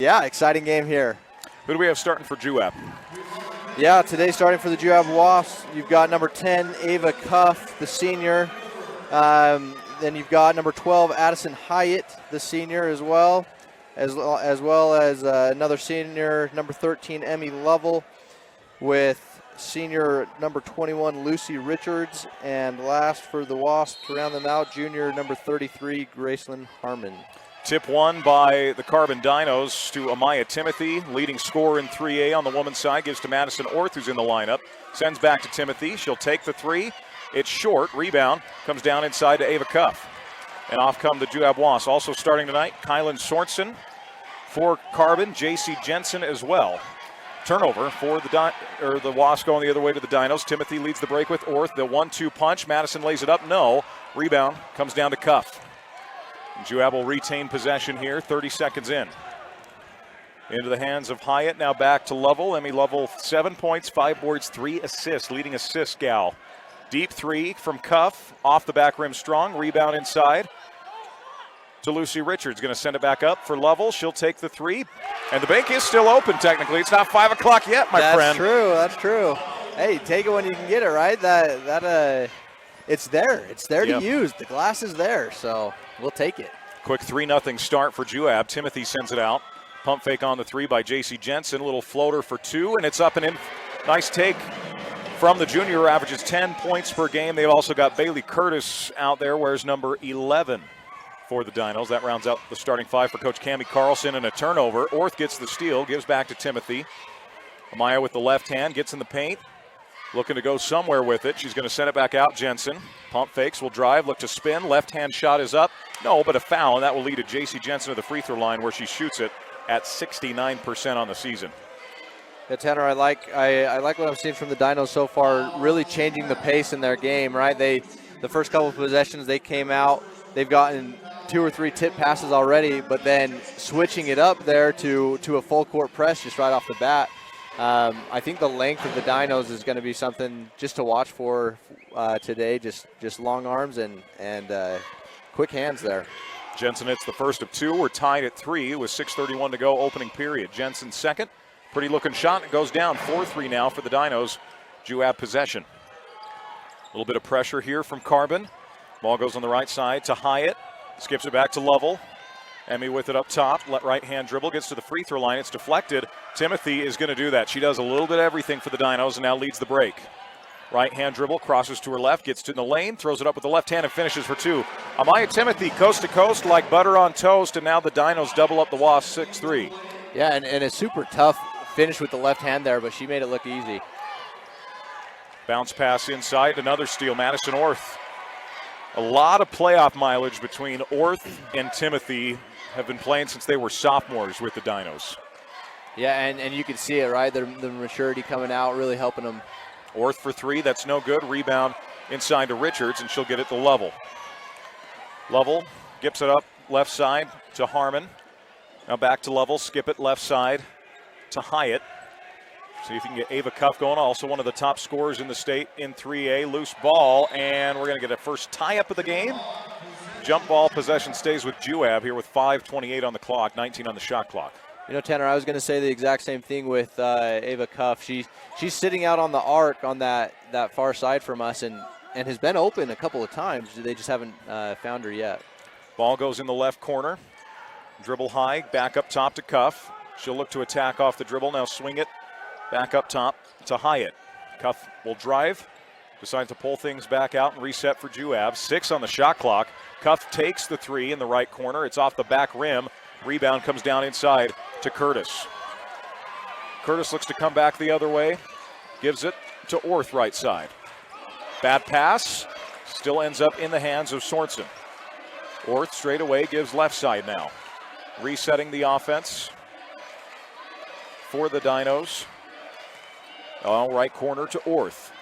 Yeah, exciting game here. Who do we have starting for Juab? Yeah, today starting for the Juab Wasps, you've got number 10, Ava Cuff, the senior. Then you've got number 12, Addison Hyatt, the senior as well as another senior, number 13, Emmy Lovell, with senior number 21, Lucy Richards, and last for the Wasps to round them out, junior number 33, Gracelyn Harmon. Tip won by the Carbon Dinos to Amaya Timothy. Leading scorer in 3A on the women's side gives to Madison Orth, who's in the lineup. Sends back to Timothy. She'll take the three. It's short. Rebound comes down inside to Ava Cuff. And off come the Juab Wasps. Also starting tonight, Kylan Sorensen for Carbon. J.C. Jensen as well. Turnover for the Wasps going the other way to the Dinos. Timothy leads the break with Orth. The 1-2 punch. Madison lays it up. No. Rebound comes down to Cuff. Juab will retain possession here, 30 seconds in. Into the hands of Hyatt, now back to Lovell. Emmy Lovell, 7 points, 5 boards, 3 assists, leading assist gal. Deep three from Cuff, off the back rim strong, rebound inside to Lucy Richards. Going to send it back up for Lovell. She'll take the three, and the bank is still open technically. It's not 5 o'clock yet, my friend. That's true. Hey, take it when you can get it, right? It's there. It's there to use. The glass is there, so we'll take it. Quick 3-0 start for Juab. Timothy sends it out. Pump fake on the three by J.C. Jensen. A little floater for two, and it's up and in. Nice take from the junior, who averages 10 points per game. They've also got Bailey Curtis out there, wears number 11 for the Dinos. That rounds out the starting five for Coach Cammie Carlson, and a turnover. Orth gets the steal, gives back to Timothy. Amaya with the left hand, gets in the paint. Looking to go somewhere with it. She's going to send it back out, Jensen. Pump fakes, will drive, look to spin. Left-hand shot is up. No, but a foul, and that will lead to J.C. Jensen to the free throw line, where she shoots it at 69% on the season. Yeah, Tanner, I like what I'm seeing from the Dinos so far, really changing the pace in their game, right? The first couple of possessions, they came out. They've gotten 2 or 3 tip passes already, but then switching it up there to a full-court press just right off the bat. I think the length of the Dinos is going to be something just to watch for today. Just long arms and quick hands there. Jensen hits the first of 2. We're tied at 3 with 6:31 to go opening period. Jensen second. Pretty looking shot. It goes down 4-3 now for the Dinos. Juab possession. A little bit of pressure here from Carbon. Ball goes on the right side to Hyatt. Skips it back to Lovell. Emmy with it up top, right hand dribble, gets to the free throw line, it's deflected. Timothy is going to do that. She does a little bit of everything for the Dinos and now leads the break. Right hand dribble, crosses to her left, gets to the lane, throws it up with the left hand and finishes for 2. Amaya Timothy coast to coast like butter on toast, and now the Dinos double up the Wasps 6-3. Yeah, and a super tough finish with the left hand there, but she made it look easy. Bounce pass inside, another steal, Madison Orth. A lot of playoff mileage between Orth and Timothy. Have been playing since they were sophomores with the Dinos. Yeah, and you can see it, right? The maturity coming out, really helping them. Orth for 3, that's no good. Rebound inside to Richards, and she'll get it to Lovell. Lovell gives it up left side to Harmon. Now back to Lovell, skip it left side to Hyatt. See if you can get Ava Cuff going, also one of the top scorers in the state in 3A. Loose ball, and we're going to get a first tie-up of the game. Jump ball possession stays with Juab here with 5:28 on the clock, 19 on the shot clock. You know, Tanner, I was going to say the exact same thing with Ava Cuff. She's sitting out on the arc on that far side from us and has been open a couple of times. They just haven't found her yet. Ball goes in the left corner. Dribble high, back up top to Cuff. She'll look to attack off the dribble. Now swing it back up top to Hyatt. Cuff will drive. Decides to pull things back out and reset for Juab. 6 on the shot clock. Cuff takes the 3 in the right corner. It's off the back rim. Rebound comes down inside to Curtis. Curtis looks to come back the other way. Gives it to Orth right side. Bad pass. Still ends up in the hands of Sorensen. Orth straight away gives left side now. Resetting the offense for the Dinos. Right corner to Orth.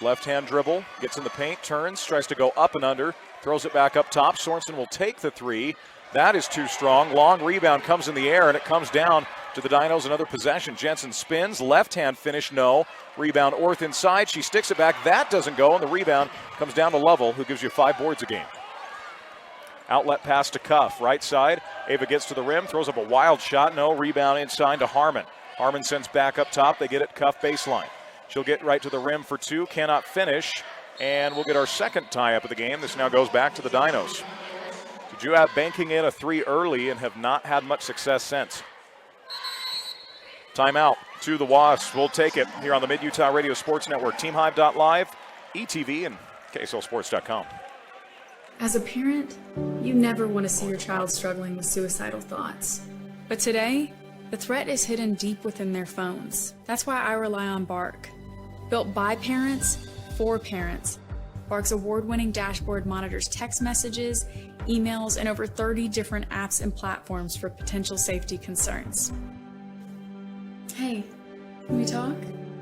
Left-hand dribble, gets in the paint, turns, tries to go up and under, throws it back up top. Sorensen will take the 3. That is too strong. Long rebound comes in the air, and it comes down to the Dinos. Another possession. Jensen spins, left-hand finish, no. Rebound, Orth inside. She sticks it back. That doesn't go, and the rebound comes down to Lovell, who gives you 5 boards a game. Outlet pass to Cuff, right side. Ava gets to the rim, throws up a wild shot. No, rebound inside to Harmon. Harmon sends back up top. They get it Cuff baseline. She'll get right to the rim for two, cannot finish. And we'll get our second tie-up of the game. This now goes back to the Dinos. So Juab banking in a three early and have not had much success since. Timeout to the Wasps. We'll take it here on the Mid-Utah Radio Sports Network. TeamHive.live, ETV, and KSLSports.com. As a parent, you never want to see your child struggling with suicidal thoughts. But today, the threat is hidden deep within their phones. That's why I rely on Bark. Built by parents, for parents. Bark's award-winning dashboard monitors text messages, emails, and over 30 different apps and platforms for potential safety concerns. Hey, can we talk?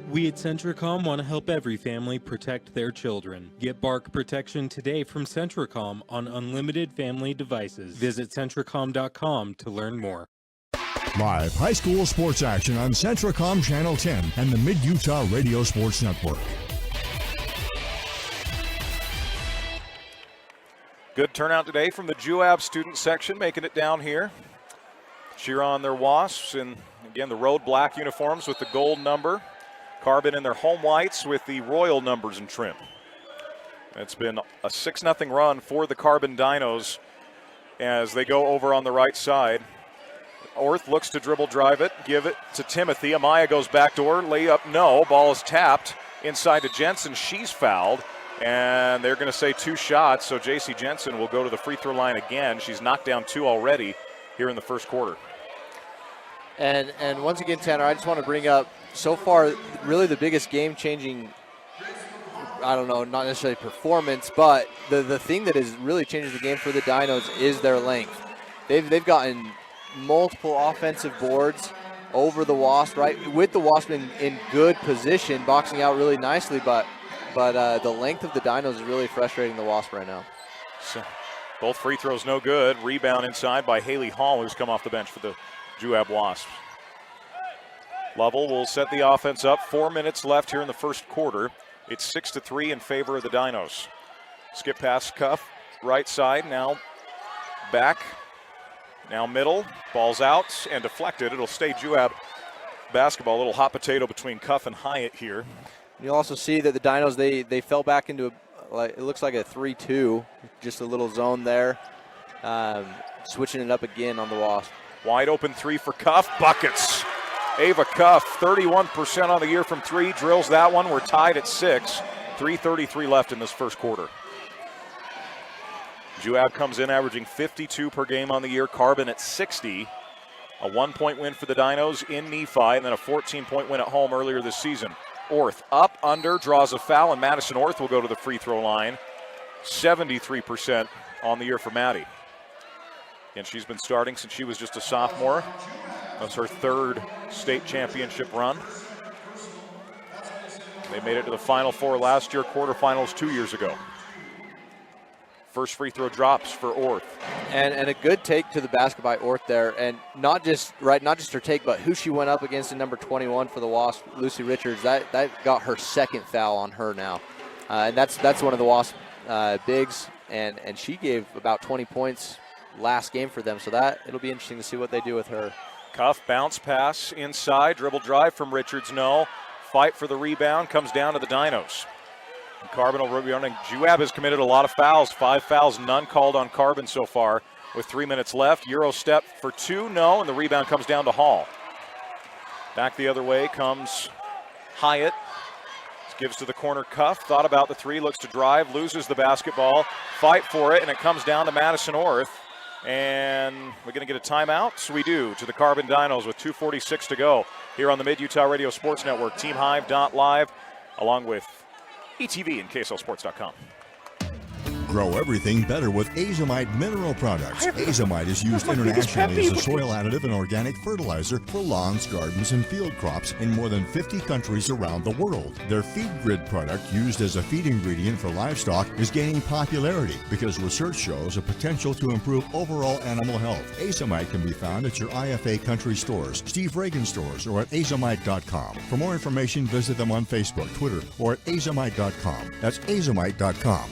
We at Centricom want to help every family protect their children. Get Bark protection today from Centricom on unlimited family devices. Visit Centricom.com to learn more. Live high school sports action on Centricom Channel 10 and the Mid-Utah Radio Sports Network. Good turnout today from the Juab student section, making it down here. Cheer on their Wasps, and again, the road black uniforms with the gold number. Carbon in their home whites with the royal numbers and trim. It's been a 6-0 run for the Carbon Dinos as they go over on the right side. Orth looks to dribble drive it, give it to Timothy. Amaya goes backdoor, layup no. Ball is tapped inside to Jensen. She's fouled, and they're going to say 2 shots, so J.C. Jensen will go to the free throw line again. She's knocked down 2 already here in the first quarter. And once again, Tanner, I just want to bring up, so far, really the biggest game-changing, I don't know, not necessarily performance, but the thing that is really changing the game for the Dinos is their length. They've gotten multiple offensive boards over the Wasp, right? With the Wasp in good position, boxing out really nicely, but the length of the Dinos is really frustrating the Wasp right now. So both free throws no good. Rebound inside by Haley Hall, who's come off the bench for the Juab Wasps. Lovell will set the offense up. 4 minutes left here in the first quarter. It's 6-3 in favor of the Dinos. Skip pass Cuff, right side, now back, now middle. Ball's out and deflected. It'll stay Juab basketball. A little hot potato between Cuff and Hyatt here. You'll also see that the Dinos, they fell back into it looks like a 3-2, just a little zone there. Switching it up again on the Wasp. Wide open three for Cuff, buckets. Ava Cuff, 31% on the year from three, drills that one. We're tied at 6. 3:33 left in this first quarter. Juab comes in averaging 52 per game on the year, Carbon at 60. A 1-point win for the Dinos in Nephi, and then a 14-point win at home earlier this season. Orth up, under, draws a foul, and Madison Orth will go to the free throw line. 73% on the year for Maddie. And she's been starting since she was just a sophomore. That's her 3rd state championship run. They made it to the Final Four last year, quarterfinals 2 years ago. First free throw drops for Orth. And a good take to the basket by Orth there, and not just her take, but who she went up against in number 21 for the Wasp, Lucy Richards. That got her 2nd foul on her now, and that's one of the Wasp bigs, and she gave about 20 points last game for them. So it'll be interesting to see what they do with her. Cuff bounce pass inside, dribble drive from Richards. No, fight for the rebound comes down to the Dinos. Carbon will rebound. Juab has committed a lot of fouls. 5 fouls, none called on Carbon so far. With 3 minutes left, Euro step for 2, no, and the rebound comes down to Hall. Back the other way comes Hyatt. Gives to the corner Cuff. Thought about the 3, looks to drive, loses the basketball. Fight for it, and it comes down to Madison Orth. And we're going to get a timeout. So we do, to the Carbon Dinos with 2:46 to go here on the Mid-Utah Radio Sports Network. TeamHive.live, along with ETV and KSLSports.com. Grow everything better with Azomite mineral products. Azomite is used internationally as a soil additive and organic fertilizer for lawns, gardens, and field crops in more than 50 countries around the world. Their Feed Grid product, used as a feed ingredient for livestock, is gaining popularity because research shows a potential to improve overall animal health. Azomite can be found at your IFA country stores, Steve Reagan stores, or at azomite.com. For more information, visit them on Facebook, Twitter, or at azomite.com. That's azomite.com.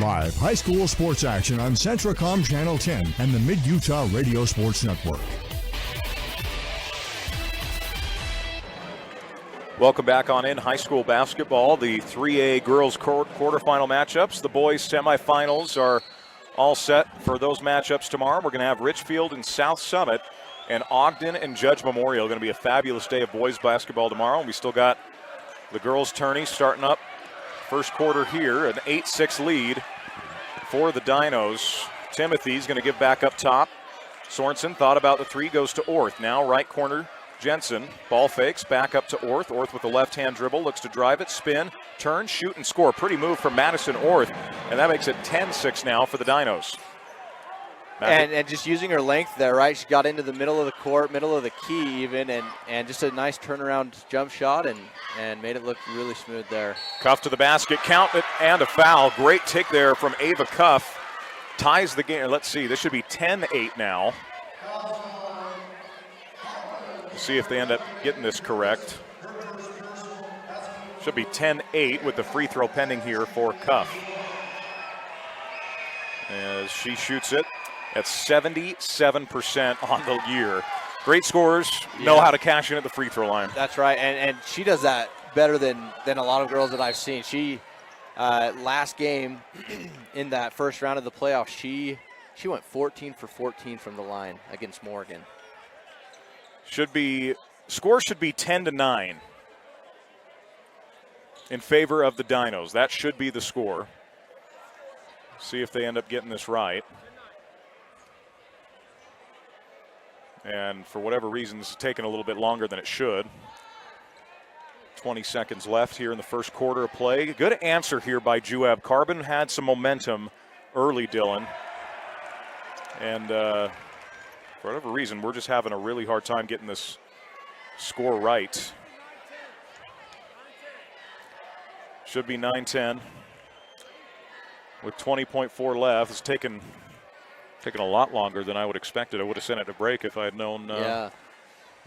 Live high school sports action on Centracom Channel 10 and the Mid-Utah Radio Sports Network. Welcome back on in high school basketball. The 3A girls quarterfinal matchups. The boys semifinals are all set for those matchups tomorrow. We're going to have Richfield and South Summit, and Ogden and Judge Memorial. Going to be a fabulous day of boys basketball tomorrow. And we still got the girls' tourney starting up first quarter here, an 8-6 lead for the Dinos. Timothy's going to give back up top. Sorensen thought about the three, goes to Orth. Now right corner, Jensen. Ball fakes, back up to Orth. Orth with the left-hand dribble, looks to drive it, spin, turn, shoot, and score. Pretty move from Madison Orth, and that makes it 10-6 now for the Dinos. And just using her length there, right? She got into the middle of the court, middle of the key even, and just a nice turnaround jump shot and made it look really smooth there. Cuff to the basket, count it, and a foul. Great tick there from Ava Cuff. Ties the game. Let's see, this should be 10-8 now. We'll see if they end up getting this correct. Should be 10-8 with the free throw pending here for Cuff. As she shoots it at 77% on the year. Great scorers, know how to cash in at the free throw line. That's right, and she does that better than a lot of girls that I've seen. She, last game in that first round of the playoffs, she went 14 for 14 from the line against Morgan. Score should be 10-9 in favor of the Dinos. That should be the score. See if they end up getting this right. And for whatever reason, this is taking a little bit longer than it should. 20 seconds left here in the first quarter of play. Good answer here by Juab. Carbon had some momentum early, Dylan. And for whatever reason, we're just having a really hard time getting this score right. Should be 9-10. With 20.4 left, it's taken a lot longer than I would expect it. I would have sent it to break if I had known.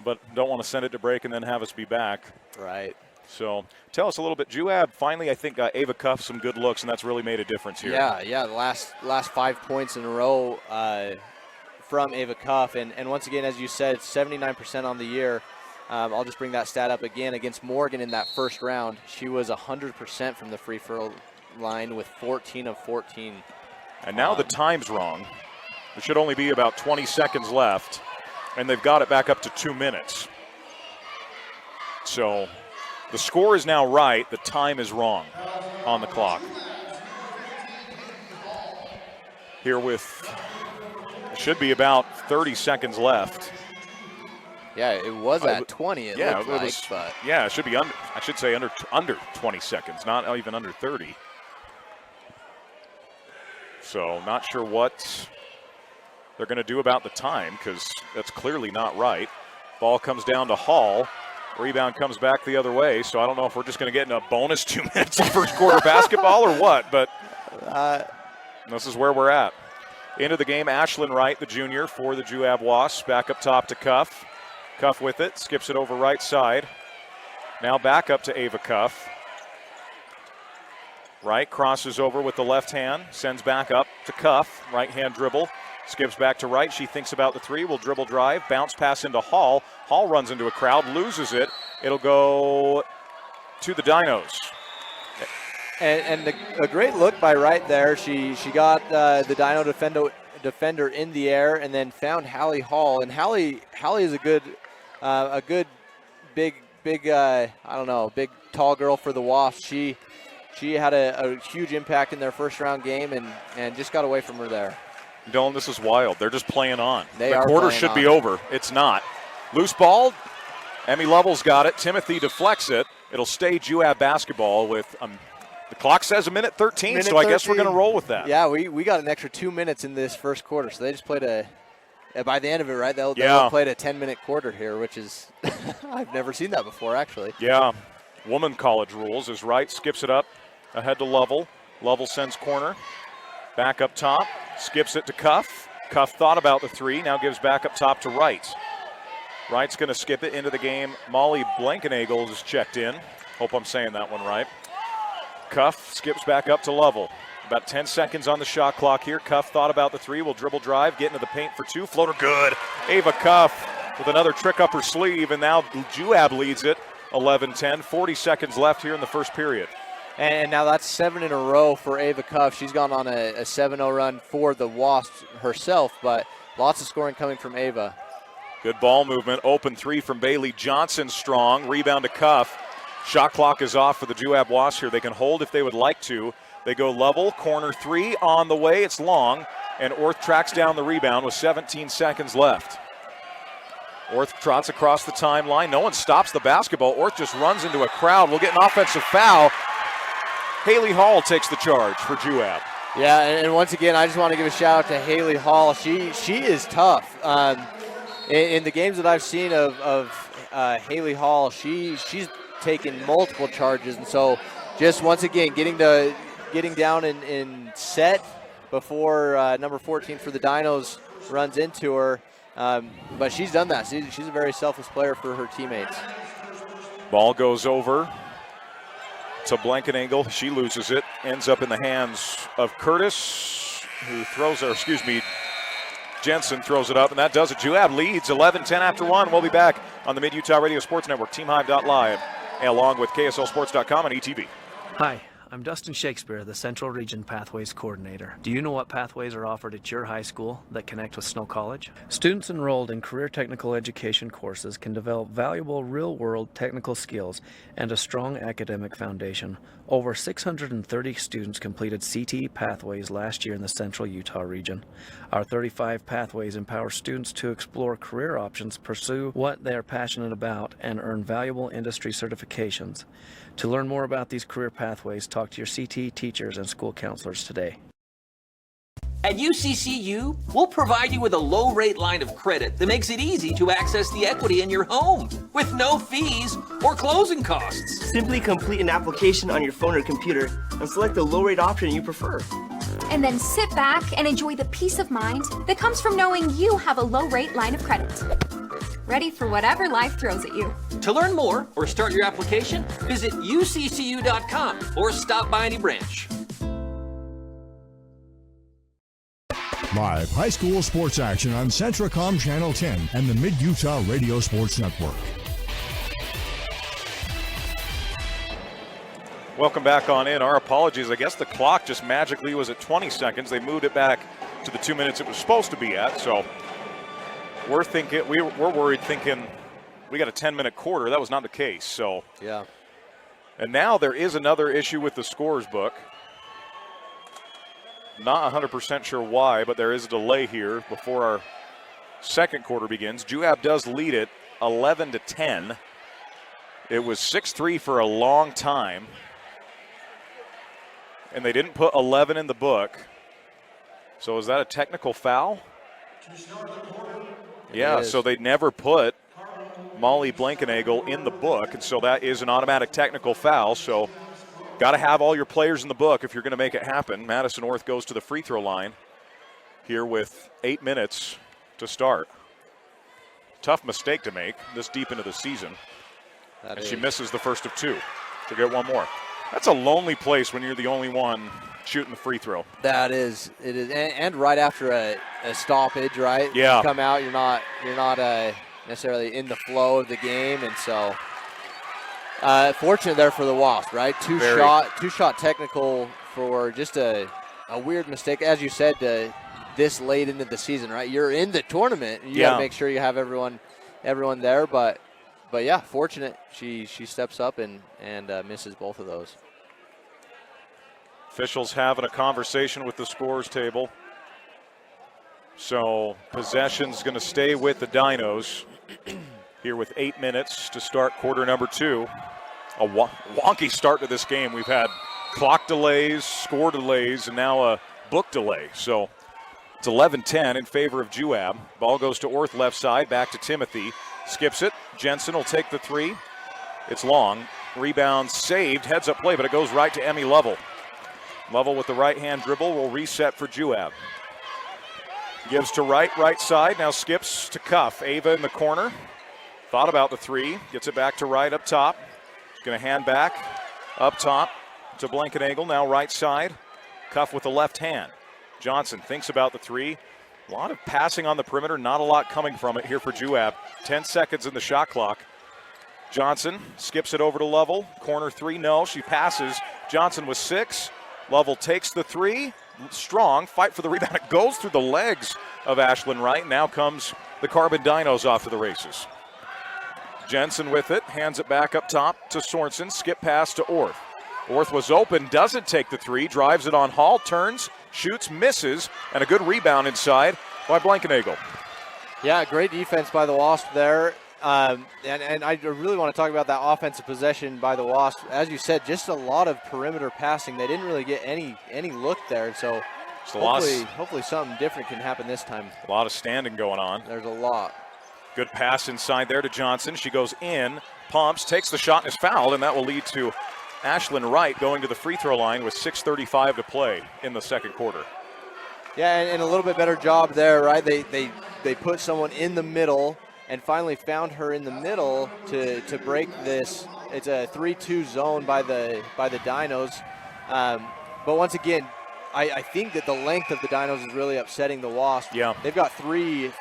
But don't want to send it to break and then have us be back. Right. So tell us a little bit. Juab finally, I think, got Ava Cuff some good looks, and that's really made a difference here. Yeah. The last 5 points in a row from Ava Cuff. And once again, as you said, 79% on the year. I'll just bring that stat up again. Against Morgan in that first round, she was 100% from the free throw line with 14 of 14. And now the time's wrong. There should only be about 20 seconds left, and they've got it back up to 2 minutes. So the score is now right. The time is wrong on the clock. Here with, should be about 30 seconds left. Yeah, it was at 20, it looked like. But yeah, it should be under, I should say under 20 seconds, not even under 30. So not sure what they're going to do about the time, because that's clearly not right. Ball comes down to Hall. Rebound comes back the other way, so I don't know if we're just going to get in a bonus 2 minutes of first quarter basketball or what, but this is where we're at. Into the game, Ashlyn Wright, the junior, for the Juab Wasps. Back up top to Cuff. Cuff with it, skips it over right side. Now back up to Ava Cuff. Wright crosses over with the left hand, sends back up to Cuff. Right hand dribble, skips back to Wright. She thinks about the three, will dribble drive, bounce pass into Hall. Hall runs into a crowd, loses it. It'll go to the Dinos. And a great look by Wright there. She got the Dino defender in the air and then found Hallie Hall. And Hallie is a good big big tall girl for the Wasps. She had a huge impact in their first round game and just got away from her there. Dylan, this is wild. They're just playing on. The quarter should be over. It's not. Loose ball. Emmy Lovell's got it. Timothy deflects it. It'll stay Juab basketball with the clock says a minute 13, so I guess we're going to roll with that. Yeah, we got an extra 2 minutes in this first quarter, so they just played by the end of it, right, they'll played a 10-minute quarter here, which is I've never seen that before, actually. Yeah, woman college rules is Wright, skips it up ahead to Lovell. Lovell sends corner. Back up top, skips it to Cuff. Cuff thought about the three, now gives back up top to Wright. Wright's going to skip it into the game. Molly Blankenagel is checked in. Hope I'm saying that one right. Cuff skips back up to Lovell. About 10 seconds on the shot clock here. Cuff thought about the three, will dribble drive, get into the paint for two. Floater good. Ava Cuff with another trick up her sleeve, and now Juab leads it 11-10. 40 seconds left here in the first period. And now that's 7 in a row for Ava Cuff. She's gone on a 7-0 run for the Wasps herself, but lots of scoring coming from Ava. Good ball movement. Open three from Bailey Johnson, strong. Rebound to Cuff. Shot clock is off for the Juab Wasps here. They can hold if they would like to. They go level, corner three on the way. It's long, and Orth tracks down the rebound with 17 seconds left. Orth trots across the timeline. No one stops the basketball. Orth just runs into a crowd. We'll get an offensive foul. Haley Hall takes the charge for Juab. Yeah, and once again, I just want to give a shout out to Haley Hall. She is tough. In the games that I've seen of Haley Hall, she's taken multiple charges, and so just once again getting down in set before number 14 for the Dinos runs into her. But she's done that. She's a very selfless player for her teammates. Ball goes over to Blankenagel. She loses it. Ends up in the hands of Curtis, who throws her, Jensen throws it up, and that does it. Juab leads 11-10 after one. We'll be back on the Mid-Utah Radio Sports Network, TeamHive.live, along with KSLSports.com and ETV. Hi, I'm Dustin Shakespeare, the Central Region Pathways Coordinator. Do you know what pathways are offered at your high school that connect with Snow College? Students enrolled in career technical education courses can develop valuable real-world technical skills and a strong academic foundation. Over 630 students completed CTE pathways last year in the Central Utah region. Our 35 pathways empower students to explore career options, pursue what they are passionate about, and earn valuable industry certifications. To learn more about these career pathways, talk to your CTE teachers and school counselors today. At UCCU, we'll provide you with a low-rate line of credit that makes it easy to access the equity in your home with no fees or closing costs. Simply complete an application on your phone or computer and select the low-rate option you prefer. And then sit back and enjoy the peace of mind that comes from knowing you have a low-rate line of credit. Ready for whatever life throws at you. To learn more or start your application, visit uccu.com or stop by any branch. Live high school sports action on Centracom Channel 10 and the Mid-Utah Radio Sports Network. Welcome back on in. Our apologies. I guess the clock just magically was at 20 seconds. They moved it back to the 2 minutes it was supposed to be at. So we're worried thinking we got a 10-minute quarter. That was not the case. So yeah. And now there is another issue with the scores book. Not 100% sure why, but there is a delay here before our second quarter begins. Juab does lead it 11-10. It was 6-3 for a long time. And they didn't put 11 in the book. So is that a technical foul? Yeah, so they never put Molly Blankenagel in the book, and so that is an automatic technical foul. So got to have all your players in the book if you're going to make it happen. Madison Orth goes to the free throw line here with 8 minutes to start. Tough mistake to make this deep into the season. And she misses the first of two. She'll get one more. That's a lonely place when you're the only one shooting the free throw. That is, it is, and right after a stoppage, right? Yeah. You come out, you're not necessarily in the flow of the game, and so fortunate there for the Wasps, right? Two shot technical for just a weird mistake, as you said, this late into the season, right? You're in the tournament, you got to make sure you have everyone there, but yeah, fortunate. She steps up and misses both of those. Officials having a conversation with the scores table. So possession's going to stay with the Dinos here with 8 minutes to start quarter number two. A wonky start to this game. We've had clock delays, score delays, and now a book delay. So it's 11-10 in favor of Juab. Ball goes to Orth left side, back to Timothy. Skips it. Jensen will take the three. It's long. Rebound saved. Heads up play, but it goes right to Emmy Lovell. Lovell with the right-hand dribble will reset for Juab. Gives to right side. Now skips to Cuff. Ava in the corner. Thought about the three. Gets it back to right up top. She's going to hand back up top to Blankenagel. Now right side. Cuff with the left hand. Johnson thinks about the three. A lot of passing on the perimeter, not a lot coming from it here for Juab. 10 seconds in the shot clock. Johnson skips it over to Lovell. Corner three, no, she passes. Johnson with 6. Lovell takes the three. Strong, fight for the rebound. It goes through the legs of Ashlyn Wright. Now comes the Carbon Dinos off to the races. Jensen with it, hands it back up top to Sorensen. Skip pass to Orth. Orth was open, doesn't take the three, drives it on Hall, turns, shoots, misses, and a good rebound inside by Blankenagel. Yeah, great defense by the Wasps there. And I really want to talk about that offensive possession by the Wasps. As you said, just a lot of perimeter passing. They didn't really get any look there. So hopefully something different can happen this time. A lot of standing going on. There's a lot. Good pass inside there to Johnson. She goes in, pumps, takes the shot and is fouled, and that will lead to Ashlyn Wright going to the free throw line with 6:35 to play in the second quarter. Yeah, and a little bit better job there, right? They put someone in the middle and finally found her in the middle to break this. It's a 3-2 zone by the Dinos. But once again, I think that the length of the Dinos is really upsetting the Wasps. Yeah. They've got three of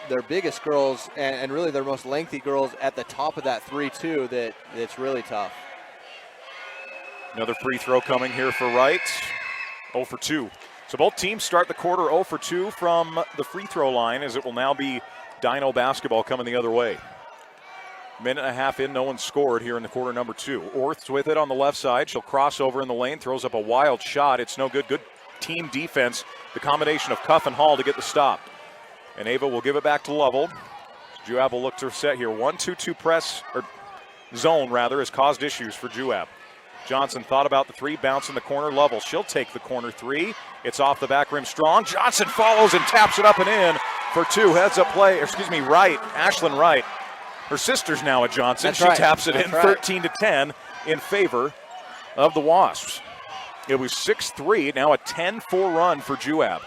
their biggest girls and really their most lengthy girls at the top of that 3-2 that's really tough. Another free throw coming here for Wright. 0 for 2. So both teams start the quarter 0 for 2 from the free throw line, as it will now be Dino basketball coming the other way. Minute and a half in, no one scored here in the quarter number 2. Orth's with it on the left side. She'll cross over in the lane, throws up a wild shot. It's no good. Good team defense. The combination of Cuff and Hall to get the stop. And Ava will give it back to Lovell. Juab will look to set here. 1-2-2 press, or zone rather, has caused issues for Juab. Johnson thought about the three, bounce in the corner. Lovell, she'll take the corner three. It's off the back rim strong. Johnson follows and taps it up and in for 2. Heads up play, Wright, Ashlyn Wright. Her sister's now at Johnson. That's she right. taps it That's in, right. 13-10 in favor of the Wasps. It was 6-3, now a 10-4 run for Juab.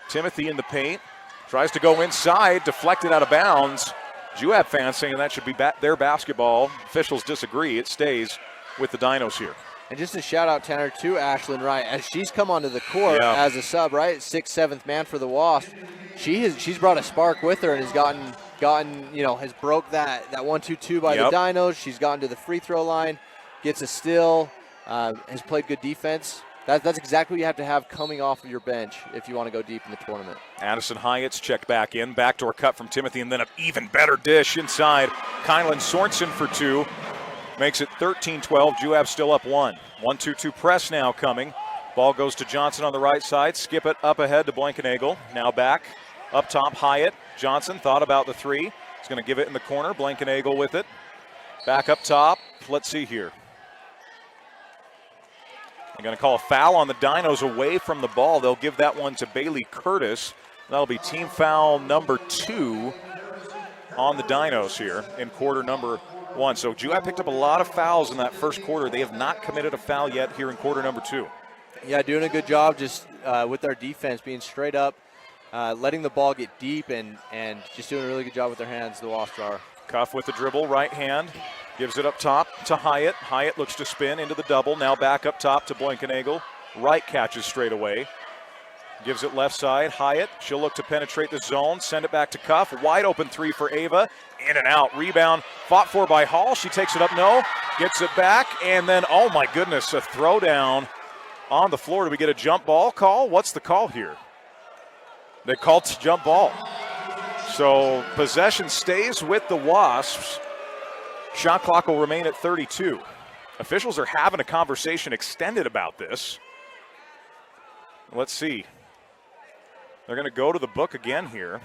Timothy in the paint, tries to go inside, deflected out of bounds. Juab fans saying that should be their basketball. Officials disagree. It stays with the Dinos here. And just a shout out, Tanner, to Ashlyn Wright as she's come onto the court as a sub, right? 6th, 7th man for the Wasps. She's brought a spark with her and has gotten has broke that 1-2-2 by the Dinos. She's gotten to the free throw line, gets a steal, has played good defense. That's exactly what you have to have coming off of your bench if you want to go deep in the tournament. Addison Hyatt's checked back in. Backdoor cut from Timothy, and then an even better dish inside. Kylan Sorensen for 2. Makes it 13-12. Juab still up 1. 1-2-2 press now coming. Ball goes to Johnson on the right side. Skip it up ahead to Blankenagel. Now back up top, Hyatt. Johnson thought about the three. He's going to give it in the corner. Blankenagel with it. Back up top. Let's see here. They're going to call a foul on the Dinos away from the ball. They'll give that one to Bailey Curtis. That'll be team foul number 2 on the Dinos here in quarter number 1. So Juab picked up a lot of fouls in that first quarter. They have not committed a foul yet here in quarter number 2. Yeah, doing a good job just with their defense, being straight up, letting the ball get deep, and just doing a really good job with their hands, the Wasps are. Cuff with the dribble, right hand. Gives it up top to Hyatt. Hyatt looks to spin into the double. Now back up top to Blankenagel. Wright catches straight away. Gives it left side. Hyatt, she'll look to penetrate the zone. Send it back to Cuff. Wide open three for Ava. In and out. Rebound fought for by Hall. She takes it up. No. Gets it back. And then, oh my goodness, a throwdown on the floor. Do we get a jump ball call? What's the call here? They called jump ball. So possession stays with the Wasps. Shot clock will remain at 32. Officials are having a conversation extended about this. Let's see. They're going to go to the book again here.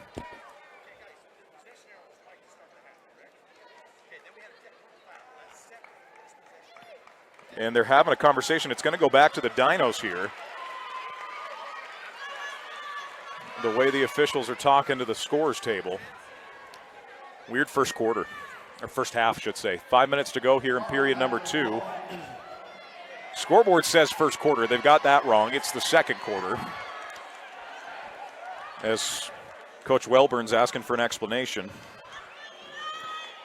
And they're having a conversation. It's going to go back to the Dinos here. The way the officials are talking to the scorers table. Weird first quarter. Or first half, I should say. 5 minutes to go here in period number 2. Scoreboard says first quarter. They've got that wrong. It's the second quarter. As Coach Welburn's asking for an explanation.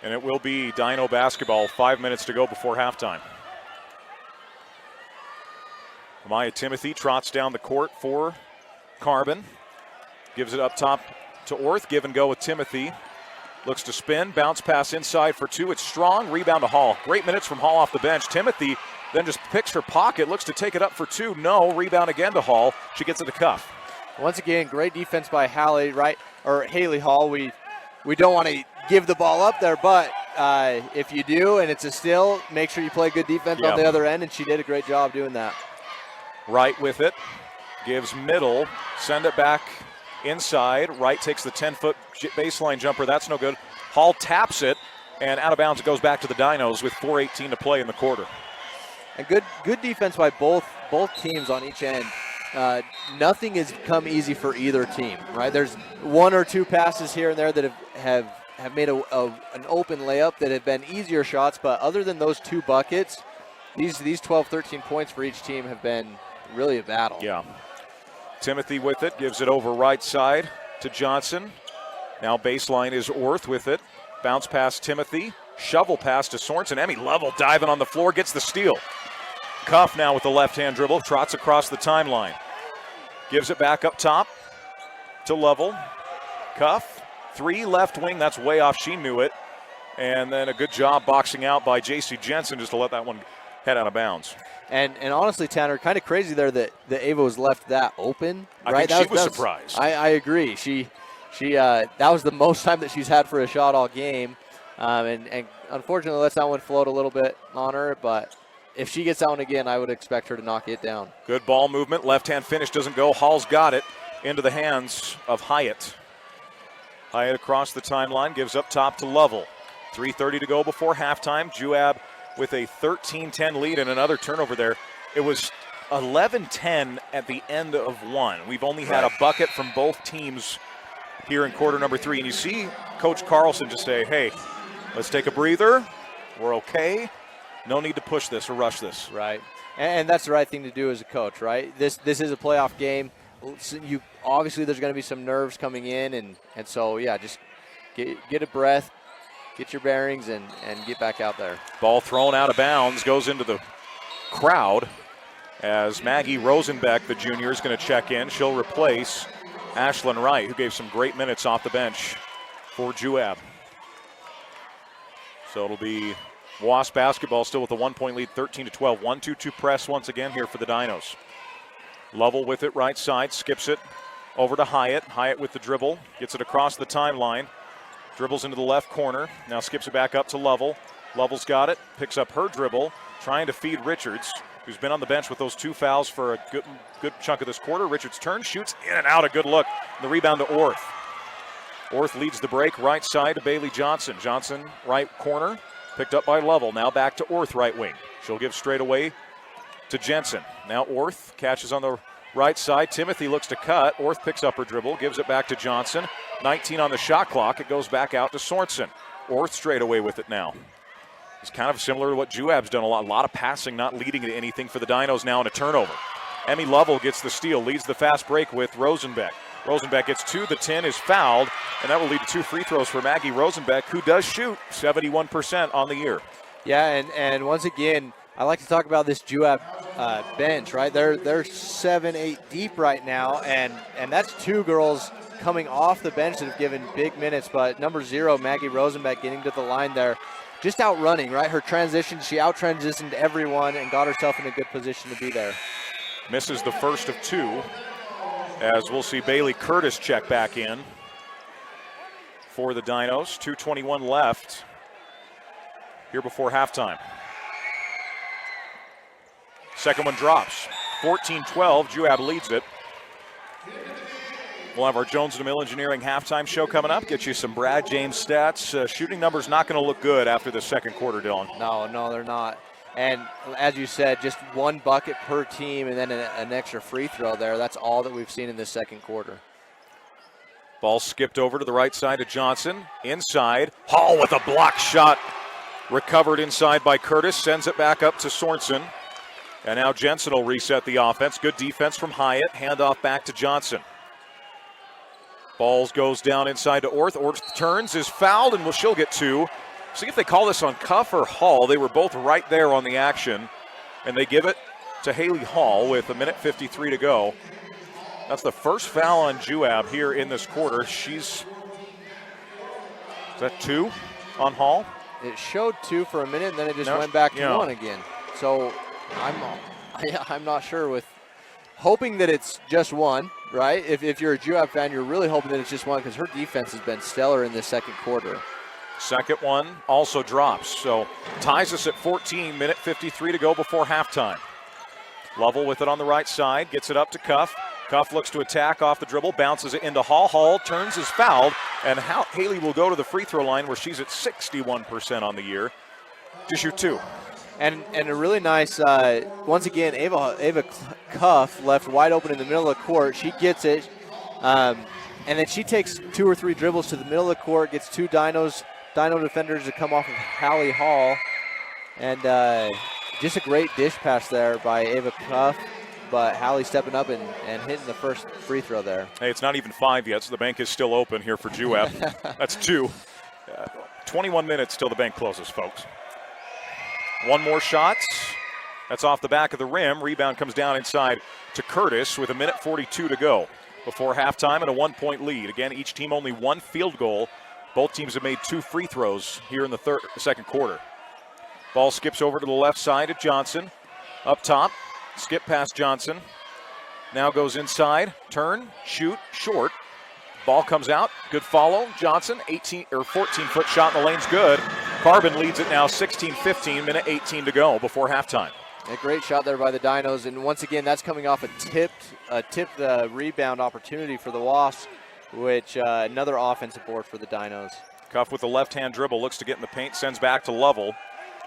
And it will be Dino basketball. 5 minutes to go before halftime. Maya Timothy trots down the court for Carbon. Gives it up top to Orth. Give and go with Timothy. Looks to spin. Bounce pass inside for two. It's strong. Rebound to Hall. Great minutes from Hall off the bench. Timothy then just picks her pocket. Looks to take it up for two. No. Rebound again to Hall. She gets it to Cuff. Once again, great defense by Haley, right? Or Haley Hall. We don't want to give the ball up there, but if you do and it's a steal, make sure you play good defense on the other end, and she did a great job doing that. Wright with it. Gives middle. Send it back inside. Wright takes the 10-foot baseline jumper. That's no good. Hall taps it, and out of bounds it goes back to the Dinos with 4:18 to play in the quarter. And good defense by both teams on each end. Nothing has come easy for either team, right? There's one or two passes here and there that have made an open layup that have been easier shots, but other than those two buckets, these 12, 13 points for each team have been really a battle. Yeah. Timothy with it, gives it over right side to Johnson. Now baseline is Orth with it. Bounce pass Timothy. Shovel pass to Sorensen. Emmy Lovell diving on the floor, gets the steal. Cuff now with the left-hand dribble, trots across the timeline. Gives it back up top to Lovell. Cuff, 3 left wing, that's way off, she knew it. And then a good job boxing out by J.C. Jensen just to let that one head out of bounds. And honestly, Tanner, kind of crazy there that Ava was left that open. Right? I think she was surprised. I agree. She that was the most time that she's had for a shot all game. And unfortunately lets that one float a little bit on her, but if she gets that one again, I would expect her to knock it down. Good ball movement. Left-hand finish doesn't go. Hall's got it into the hands of Hyatt. Hyatt across the timeline, gives up top to Lovell. 3:30 to go before halftime. Juab with a 13-10 lead and another turnover there. It was 11-10 at the end of one. We've only had a bucket from both teams here in quarter number 3. And you see Coach Carlson just say, hey, let's take a breather. We're okay. No need to push this or rush this. Right. And that's the right thing to do as a coach, right? This is a playoff game. Obviously there's going to be some nerves coming in, and so, yeah, just get a breath, get your bearings, and get back out there. Ball thrown out of bounds, goes into the crowd as Maggie Rosenbeck, the junior, is going to check in. She'll replace Ashlyn Wright, who gave some great minutes off the bench for Juab. So it'll be Wasp basketball still with a 1-point lead, 13-12. 1-2-2 press once again here for the Dinos. Lovell with it right side, skips it over to Hyatt. Hyatt with the dribble, gets it across the timeline. Dribbles into the left corner, now skips it back up to Lovell. Lovell's got it, picks up her dribble, trying to feed Richards, who's been on the bench with those 2 fouls for a good chunk of this quarter. Richards turns, shoots in and out, a good look. And the rebound to Orth. Orth leads the break right side to Bailey Johnson. Johnson right corner, picked up by Lovell. Now back to Orth right wing. She'll give straight away to Jensen. Now Orth catches on the right side. Timothy looks to cut. Orth picks up her dribble, gives it back to Johnson. 19 on the shot clock. It goes back out to Sorensen. Orth straight away with it now. It's kind of similar to what Juab's done a lot of passing, not leading to anything for the Dinos now in a turnover. Emmy Lovell gets the steal, leads the fast break with Rosenbeck. Rosenbeck gets 2, the 10 is fouled, and that will lead to 2 free throws for Maggie Rosenbeck, who does shoot 71% on the year. Yeah, and once again, I like to talk about this Juab bench, right? They're 7-8 deep right now, and that's 2 girls coming off the bench that have given big minutes, but number 0, Maggie Rosenbeck, getting to the line there, just outrunning, right? Her transition, she out-transitioned everyone and got herself in a good position to be there. Misses the first of 2, as we'll see Bailey Curtis check back in for the Dinos. 2:21 left here before halftime. Second one drops. 14-12, Juab leads it. We'll have our Jones & DeMille Engineering halftime show coming up. Get you some Brad James stats. Shooting numbers not going to look good after the second quarter, Dylan. No, they're not. And as you said, just 1 bucket per team and then an extra free throw there. That's all that we've seen in this second quarter. Ball skipped over to the right side of Johnson. Inside. Hall with a block shot. Recovered inside by Curtis. Sends it back up to Sorensen. And now Jensen will reset the offense. Good defense from Hyatt. Handoff back to Johnson. Balls goes down inside to Orth. Orth turns, is fouled, and she'll get 2. See if they call this on Cuff or Hall. They were both right there on the action, and they give it to Haley Hall with 1:53 to go. That's the first foul on Juab here in this quarter. Is that 2 on Hall? It showed 2 for a minute, and then it just went back to 1 again. So I'm not sure, with hoping that it's just 1, right? If you're a Juab fan, you're really hoping that it's just 1, because her defense has been stellar in this second quarter. Second one also drops, so ties us at 14, 1:53 to go before halftime. Lovell with it on the right side, gets it up to Cuff. Cuff looks to attack off the dribble, bounces it into Hall. Hall turns, is fouled, and Haley will go to the free throw line where she's at 61% on the year to shoot 2. And a really nice, once again, Ava Cuff left wide open in the middle of the court. She gets it, and then she takes 2 or 3 dribbles to the middle of the court, gets 2 Dino defenders to come off of Hallie Hall, and just a great dish pass there by Ava Cuff, but Hallie stepping up and hitting the first free throw there. Hey, it's not even 5 yet, so the bank is still open here for Juab. That's 2. 21 minutes till the bank closes, folks. One more shot. That's off the back of the rim. Rebound comes down inside to Curtis with 1:42 to go before halftime and a 1-point lead. Again, each team only 1 field goal. Both teams have made 2 free throws here in the second quarter. Ball skips over to the left side to Johnson. Up top, skip past Johnson. Now goes inside, turn, shoot, short. Ball comes out, good follow. Johnson, 14-foot shot in the lane's good. Carbon leads it now 16-15, 1:18 to go before halftime. A great shot there by the Dinos, and once again, that's coming off a tipped rebound opportunity for the Wasps, which another offensive board for the Dinos. Cuff with the left-hand dribble, looks to get in the paint, sends back to Lovell.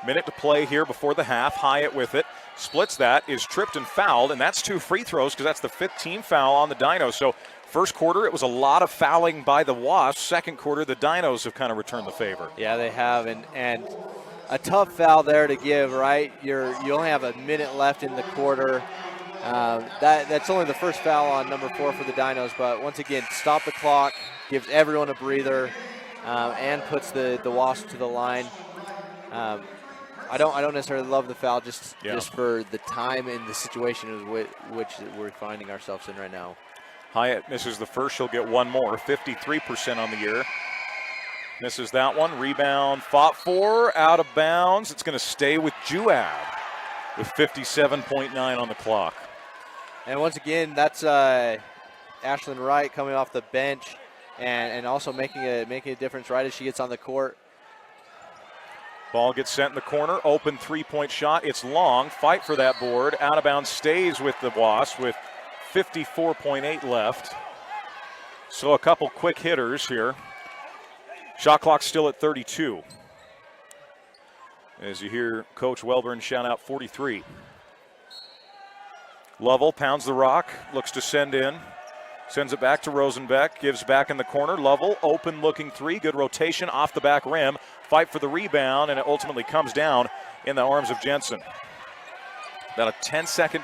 Minute to play here before the half. Hyatt with it, splits that, is tripped and fouled, and that's 2 free throws because that's the 5th team foul on the Dinos. So first quarter, it was a lot of fouling by the Wasps. Second quarter, the Dinos have kind of returned the favor. Yeah, they have, and a tough foul there to give, right? You only have a minute left in the quarter. That's only the first foul on number 4 for the Dinos, but once again, stop the clock, gives everyone a breather, and puts the Wasps to the line. I don't necessarily love the foul, just for the time and the situation in which we're finding ourselves in right now. Hyatt misses the first, she'll get 1 more, 53% on the year. Misses that one, rebound, fought for, out of bounds. It's going to stay with Juab with 57.9 on the clock. And once again, that's Ashlyn Wright coming off the bench and also making a difference right as she gets on the court. Ball gets sent in the corner, open 3-point shot. It's long, fight for that board. Out of bounds stays with the Wasps with 54.8 left. So a couple quick hitters here. Shot clock still at 32. As you hear Coach Welburn shout out 43. Lovell pounds the rock, looks to send in. Sends it back to Rosenbeck, gives back in the corner. Lovell, open looking 3, good rotation off the back rim. Fight for the rebound, and it ultimately comes down in the arms of Jensen. About a 12-second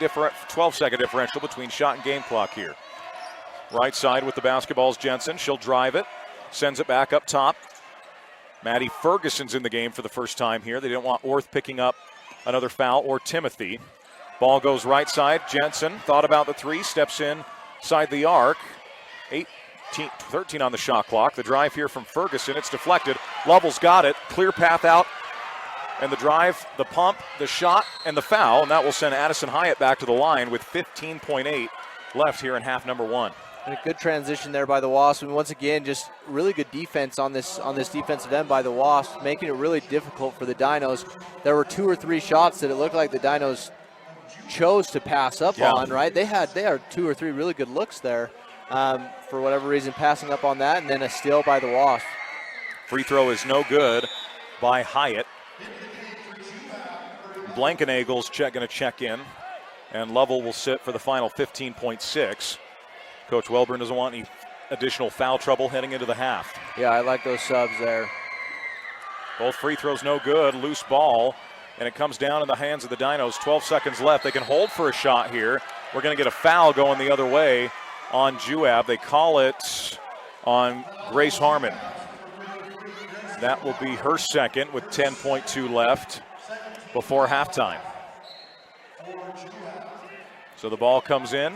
differential between shot and game clock here. Right side with the basketball's Jensen. She'll drive it, sends it back up top. Maddie Ferguson's in the game for the first time here. They didn't want Orth picking up another foul or Timothy. Ball goes right side. Jensen thought about the 3, steps in. Side the arc, 13 on the shot clock. The drive here from Ferguson, it's deflected. Lovell's got it, clear path out, and the drive, the pump, the shot, and the foul, and that will send Addison Hyatt back to the line with 15.8 left here in half number 1. And a good transition there by the Wasps, and once again, just really good defense on this defensive end by the Wasps, making it really difficult for the Dinos. There were 2 or 3 shots that it looked like the Dinos chose to pass up on, right? They had 2 or 3 really good looks there. For whatever reason, passing up on that, and then a steal by the Wasps. Free throw is no good by Hyatt. Blankenagel's going to check in, and Lovell will sit for the final 15.6. Coach Welburn doesn't want any additional foul trouble heading into the half. Yeah, I like those subs there. Both free throws no good, loose ball. And it comes down in the hands of the Dinos. 12 seconds left. They can hold for a shot here. We're going to get a foul going the other way on Juab. They call it on Grace Harmon. That will be her second with 10.2 left before halftime. So the ball comes in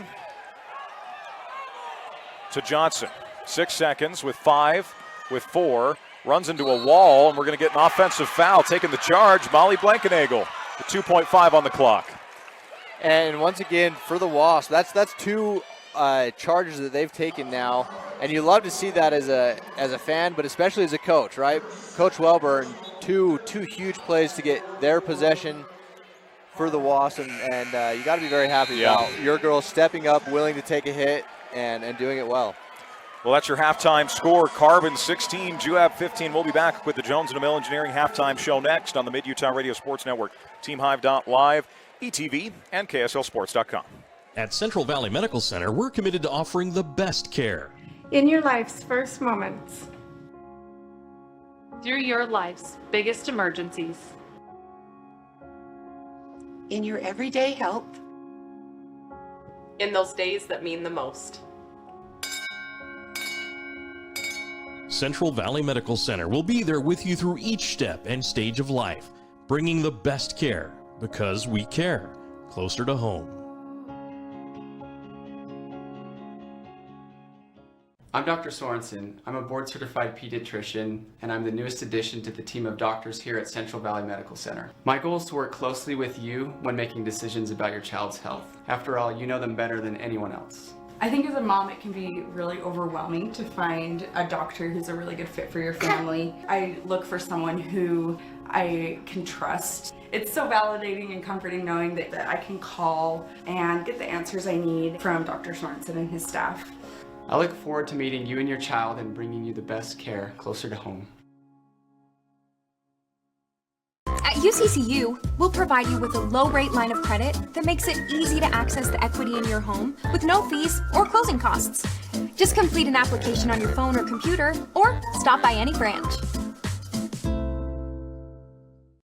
to Johnson. 6 seconds with 5, with 4. Runs into a wall, and we're going to get an offensive foul. Taking the charge, Molly Blankenagel. The 2.5 on the clock. And once again, for the Wasps, that's 2 charges that they've taken now. And you love to see that as a fan, but especially as a coach, right? Coach Welburn, two huge plays to get their possession for the Wasps, and you got to be very happy about your girls stepping up, willing to take a hit, and doing it well. Well, that's your halftime score. Carbon 16, Juab 15. We'll be back with the Jones & DeMille Engineering halftime show next on the Mid-Utah Radio Sports Network, TeamHive.live, ETV, and KSLSports.com. At Central Valley Medical Center, we're committed to offering the best care. In your life's first moments. Through your life's biggest emergencies. In your everyday health. In those days that mean the most. Central Valley Medical Center will be there with you through each step and stage of life, bringing the best care because we care, closer to home. I'm Dr. Sorensen. I'm a board-certified pediatrician, and I'm the newest addition to the team of doctors here at Central Valley Medical Center. My goal is to work closely with you when making decisions about your child's health. After all, you know them better than anyone else. I think as a mom, it can be really overwhelming to find a doctor who's a really good fit for your family. I look for someone who I can trust. It's so validating and comforting knowing that I can call and get the answers I need from Dr. Sorensen and his staff. I look forward to meeting you and your child and bringing you the best care closer to home. At UCCU, we'll provide you with a low-rate line of credit that makes it easy to access the equity in your home with no fees or closing costs. Just complete an application on your phone or computer, or stop by any branch.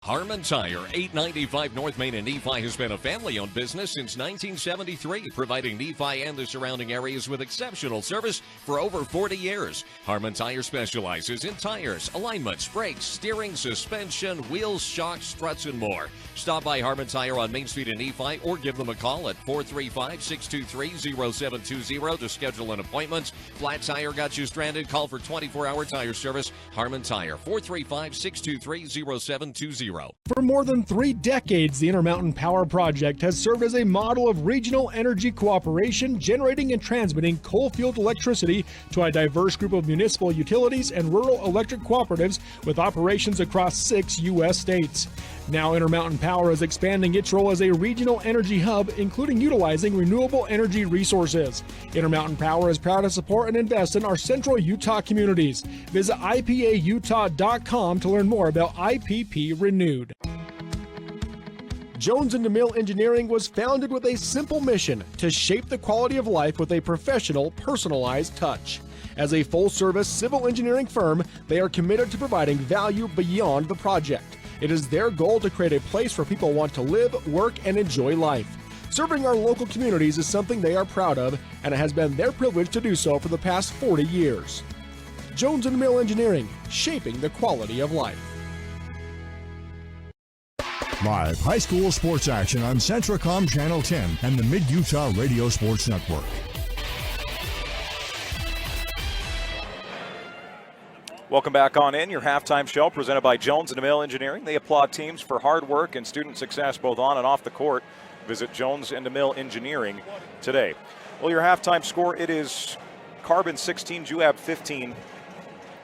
Harmon Tire, 895 North Main in Nephi has been a family-owned business since 1973, providing Nephi and the surrounding areas with exceptional service for over 40 years. Harmon Tire specializes in tires, alignments, brakes, steering, suspension, wheels, shocks, struts, and more. Stop by Harmon Tire on Main Street in Nephi or give them a call at 435-623-0720 to schedule an appointment. Flat tire got you stranded? Call for 24-hour tire service. Harmon Tire, 435-623-0720. For more than 3 decades, the Intermountain Power Project has served as a model of regional energy cooperation, generating and transmitting coal-fueled electricity to a diverse group of municipal utilities and rural electric cooperatives with operations across 6 U.S. states. Now Intermountain Power is expanding its role as a regional energy hub, including utilizing renewable energy resources. Intermountain Power is proud to support and invest in our central Utah communities. Visit IPAUtah.com to learn more about IPP Renewed. Jones & DeMille Engineering was founded with a simple mission to shape the quality of life with a professional, personalized touch. As a full-service civil engineering firm, they are committed to providing value beyond the project. It is their goal to create a place where people want to live, work, and enjoy life. Serving our local communities is something they are proud of, and it has been their privilege to do so for the past 40 years. Jones & DeMille Engineering, shaping the quality of life. Live high school sports action on Centracom Channel 10 and the Mid-Utah Radio Sports Network. Welcome back on in. Your halftime show presented by Jones & DeMille Engineering. They applaud teams for hard work and student success both on and off the court. Visit Jones & DeMille Engineering today. Well, your halftime score, it is Carbon 16, Juab 15.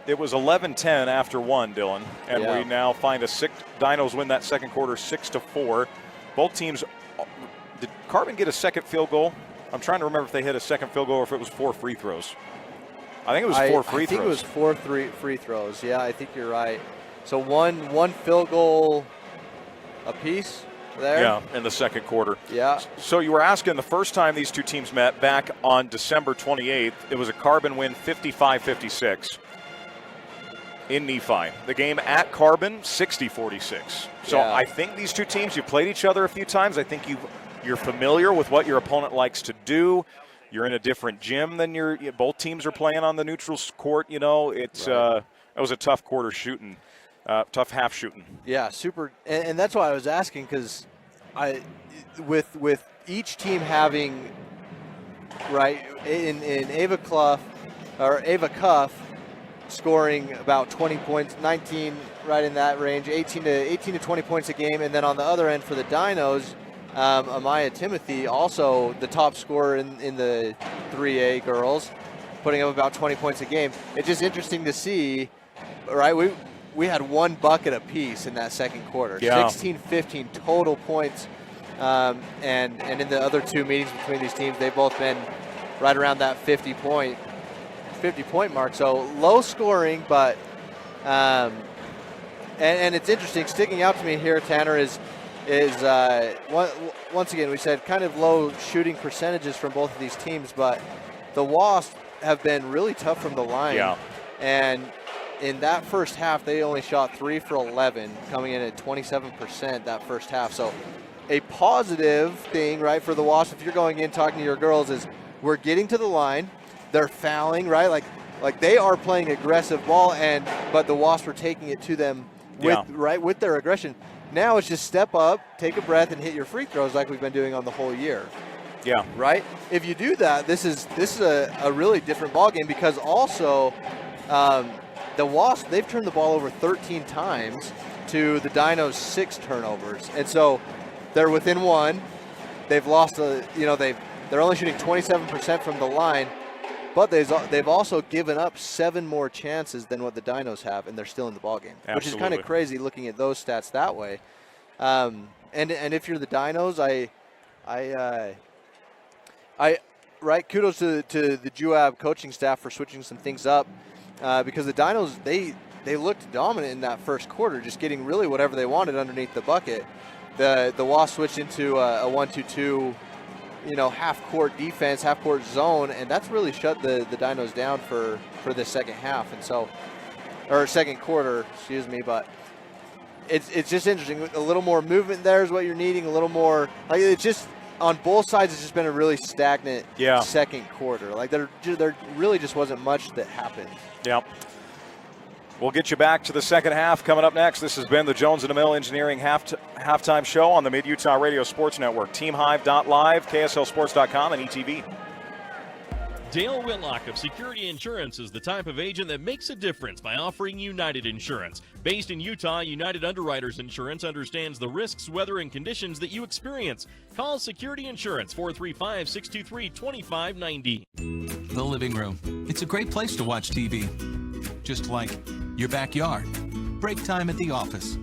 It was 11-10 after 1, Dylan. And we now find Dinos win that second quarter 6-4. Both teams, did Carbon get a second field goal? I'm trying to remember if they hit a second field goal or if it was 4 free throws. I think it was 4 free throws. I think it was 4 free throws. Yeah, I think you're right. So one field goal apiece there. Yeah, in the second quarter. Yeah. So you were asking the first time these two teams met back on December 28th, it was a Carbon win 55-56 in Nephi. The game at Carbon, 60-46. So I think these two teams, you played each other a few times. I think you're familiar with what your opponent likes to do. You're in a different gym than both teams are playing on the neutral court. You know, it was a tough quarter shooting, tough half shooting. Yeah, super. And that's why I was asking, because with each team having, right, in Ava Cuff scoring about 20 points, 19 right in that range, 18 to 20 points a game. And then on the other end for the Dinos, Amaya Timothy, also the top scorer in the 3A girls, putting up about 20 points a game. It's just interesting to see, right? We had one bucket apiece in that second quarter, 16-15 total points. And in the other two meetings between these teams, they've both been right around that 50 point mark. So low scoring, but and it's interesting. Sticking out to me here, Tanner, is once again, we said kind of low shooting percentages from both of these teams, but the Wasps have been really tough from the line. Yeah. And in that first half, they only shot 3 for 11, coming in at 27% that first half. So a positive thing, right, for the Wasps, if you're going in talking to your girls, is we're getting to the line, they're fouling, right? Like they are playing aggressive ball, but the Wasps are taking it to them with their aggression. Now it's just step up, take a breath, and hit your free throws like we've been doing on the whole year. Yeah. Right? If you do that, this is a really different ball game, because also the Wasps, they've turned the ball over 13 times to the Dinos 6 turnovers. And so they're within one. They've lost they're only shooting 27% from the line, but they've also given up 7 more chances than what the Dinos have, and they're still in the ball game. Absolutely. Which is kind of crazy looking at those stats that way. And if you're the Dinos, right, kudos to the Juab coaching staff for switching some things up, because the Dinos, they looked dominant in that first quarter, just getting really whatever they wanted underneath the bucket. The Wasps switched into a 1-2-2, half-court defense, half-court zone, and that's really shut the Dinos down for the second half, or second quarter, excuse me. But it's just interesting. A little more movement there is what you're needing. A little more, like, it's just on both sides. It's just been a really stagnant second quarter. Like there really just wasn't much that happened. Yeah. We'll get you back to the second half coming up next. This has been the Jones & DeMille Engineering halftime show on the Mid-Utah Radio Sports Network, TeamHive.live, KSLSports.com, and ETV. Dale Whitlock of Security Insurance is the type of agent that makes a difference by offering United Insurance. Based in Utah, United Underwriters Insurance understands the risks, weather, and conditions that you experience. Call Security Insurance, 435-623-2590. The living room. It's a great place to watch TV. Just like your backyard, break time at the office,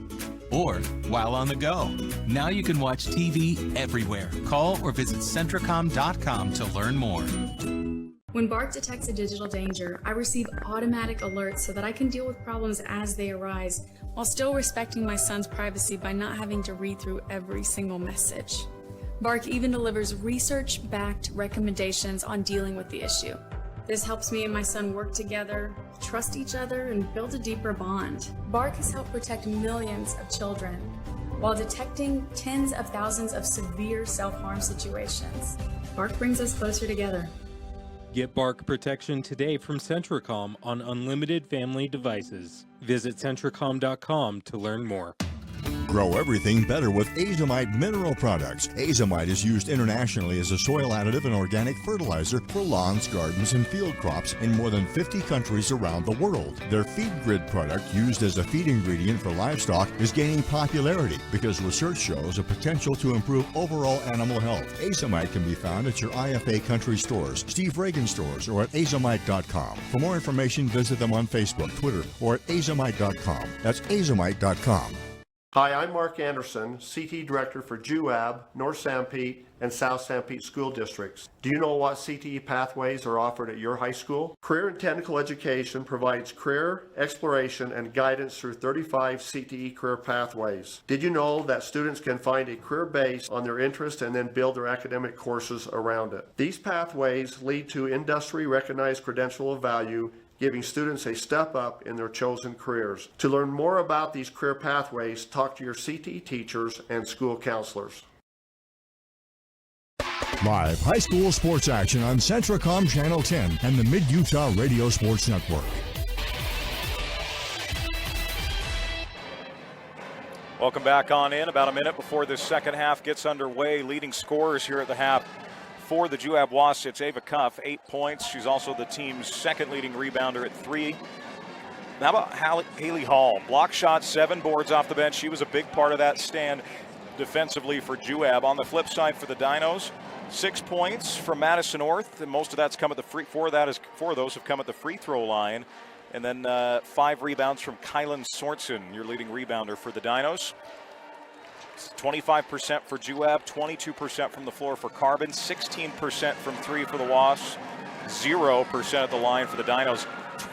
or while on the go. Now you can watch TV everywhere. Call or visit Centricom.com to learn more. When Bark detects a digital danger, I receive automatic alerts so that I can deal with problems as they arise, while still respecting my son's privacy by not having to read through every single message. Bark even delivers research-backed recommendations on dealing with the issue. This helps me and my son work together, trust each other, and build a deeper bond. Bark has helped protect millions of children while detecting tens of thousands of severe self-harm situations. Bark brings us closer together. Get Bark protection today from Centricom on unlimited family devices. Visit Centricom.com to learn more. Grow everything better with Azomite mineral products. Azomite is used internationally as a soil additive and organic fertilizer for lawns, gardens, and field crops in more than 50 countries around the world. Their Feed Grid product, used as a feed ingredient for livestock, is gaining popularity because research shows a potential to improve overall animal health. Azomite can be found at your IFA country stores, Steve Reagan stores, or at azomite.com. For more information, visit them on Facebook, Twitter, or at azomite.com. That's azomite.com. Hi, I'm Mark Anderson, CTE Director for Juab, North Sanpete, and South Sanpete School Districts. Do you know what CTE pathways are offered at your high school? Career and Technical Education provides career, exploration, and guidance through 35 CTE career pathways. Did you know that students can find a career base on their interest and then build their academic courses around it? These pathways lead to industry-recognized credential of value, giving students a step up in their chosen careers. To learn more about these career pathways, talk to your CTE teachers and school counselors. Live high school sports action on Centricom Channel 10 and the Mid-Utah Radio Sports Network. Welcome back on in. About a minute before this second half gets underway. Leading scorers here at the half for the Juab Wasps, it's Ava Cuff, 8 points. She's also the team's second leading rebounder at 3. How about Haley Hall? Block shot, 7 boards off the bench. She was a big part of that stand defensively for Juab. On the flip side for the Dinos, 6 points from Madison North, and most of that's come at the free. 4 of those have come at the free throw line. And then 5 rebounds from Kylan Sorensen, your leading rebounder for the Dinos. 25% for Juab, 22% from the floor for Carbon, 16% from 3 for the Wasps, 0% at the line for the Dinos,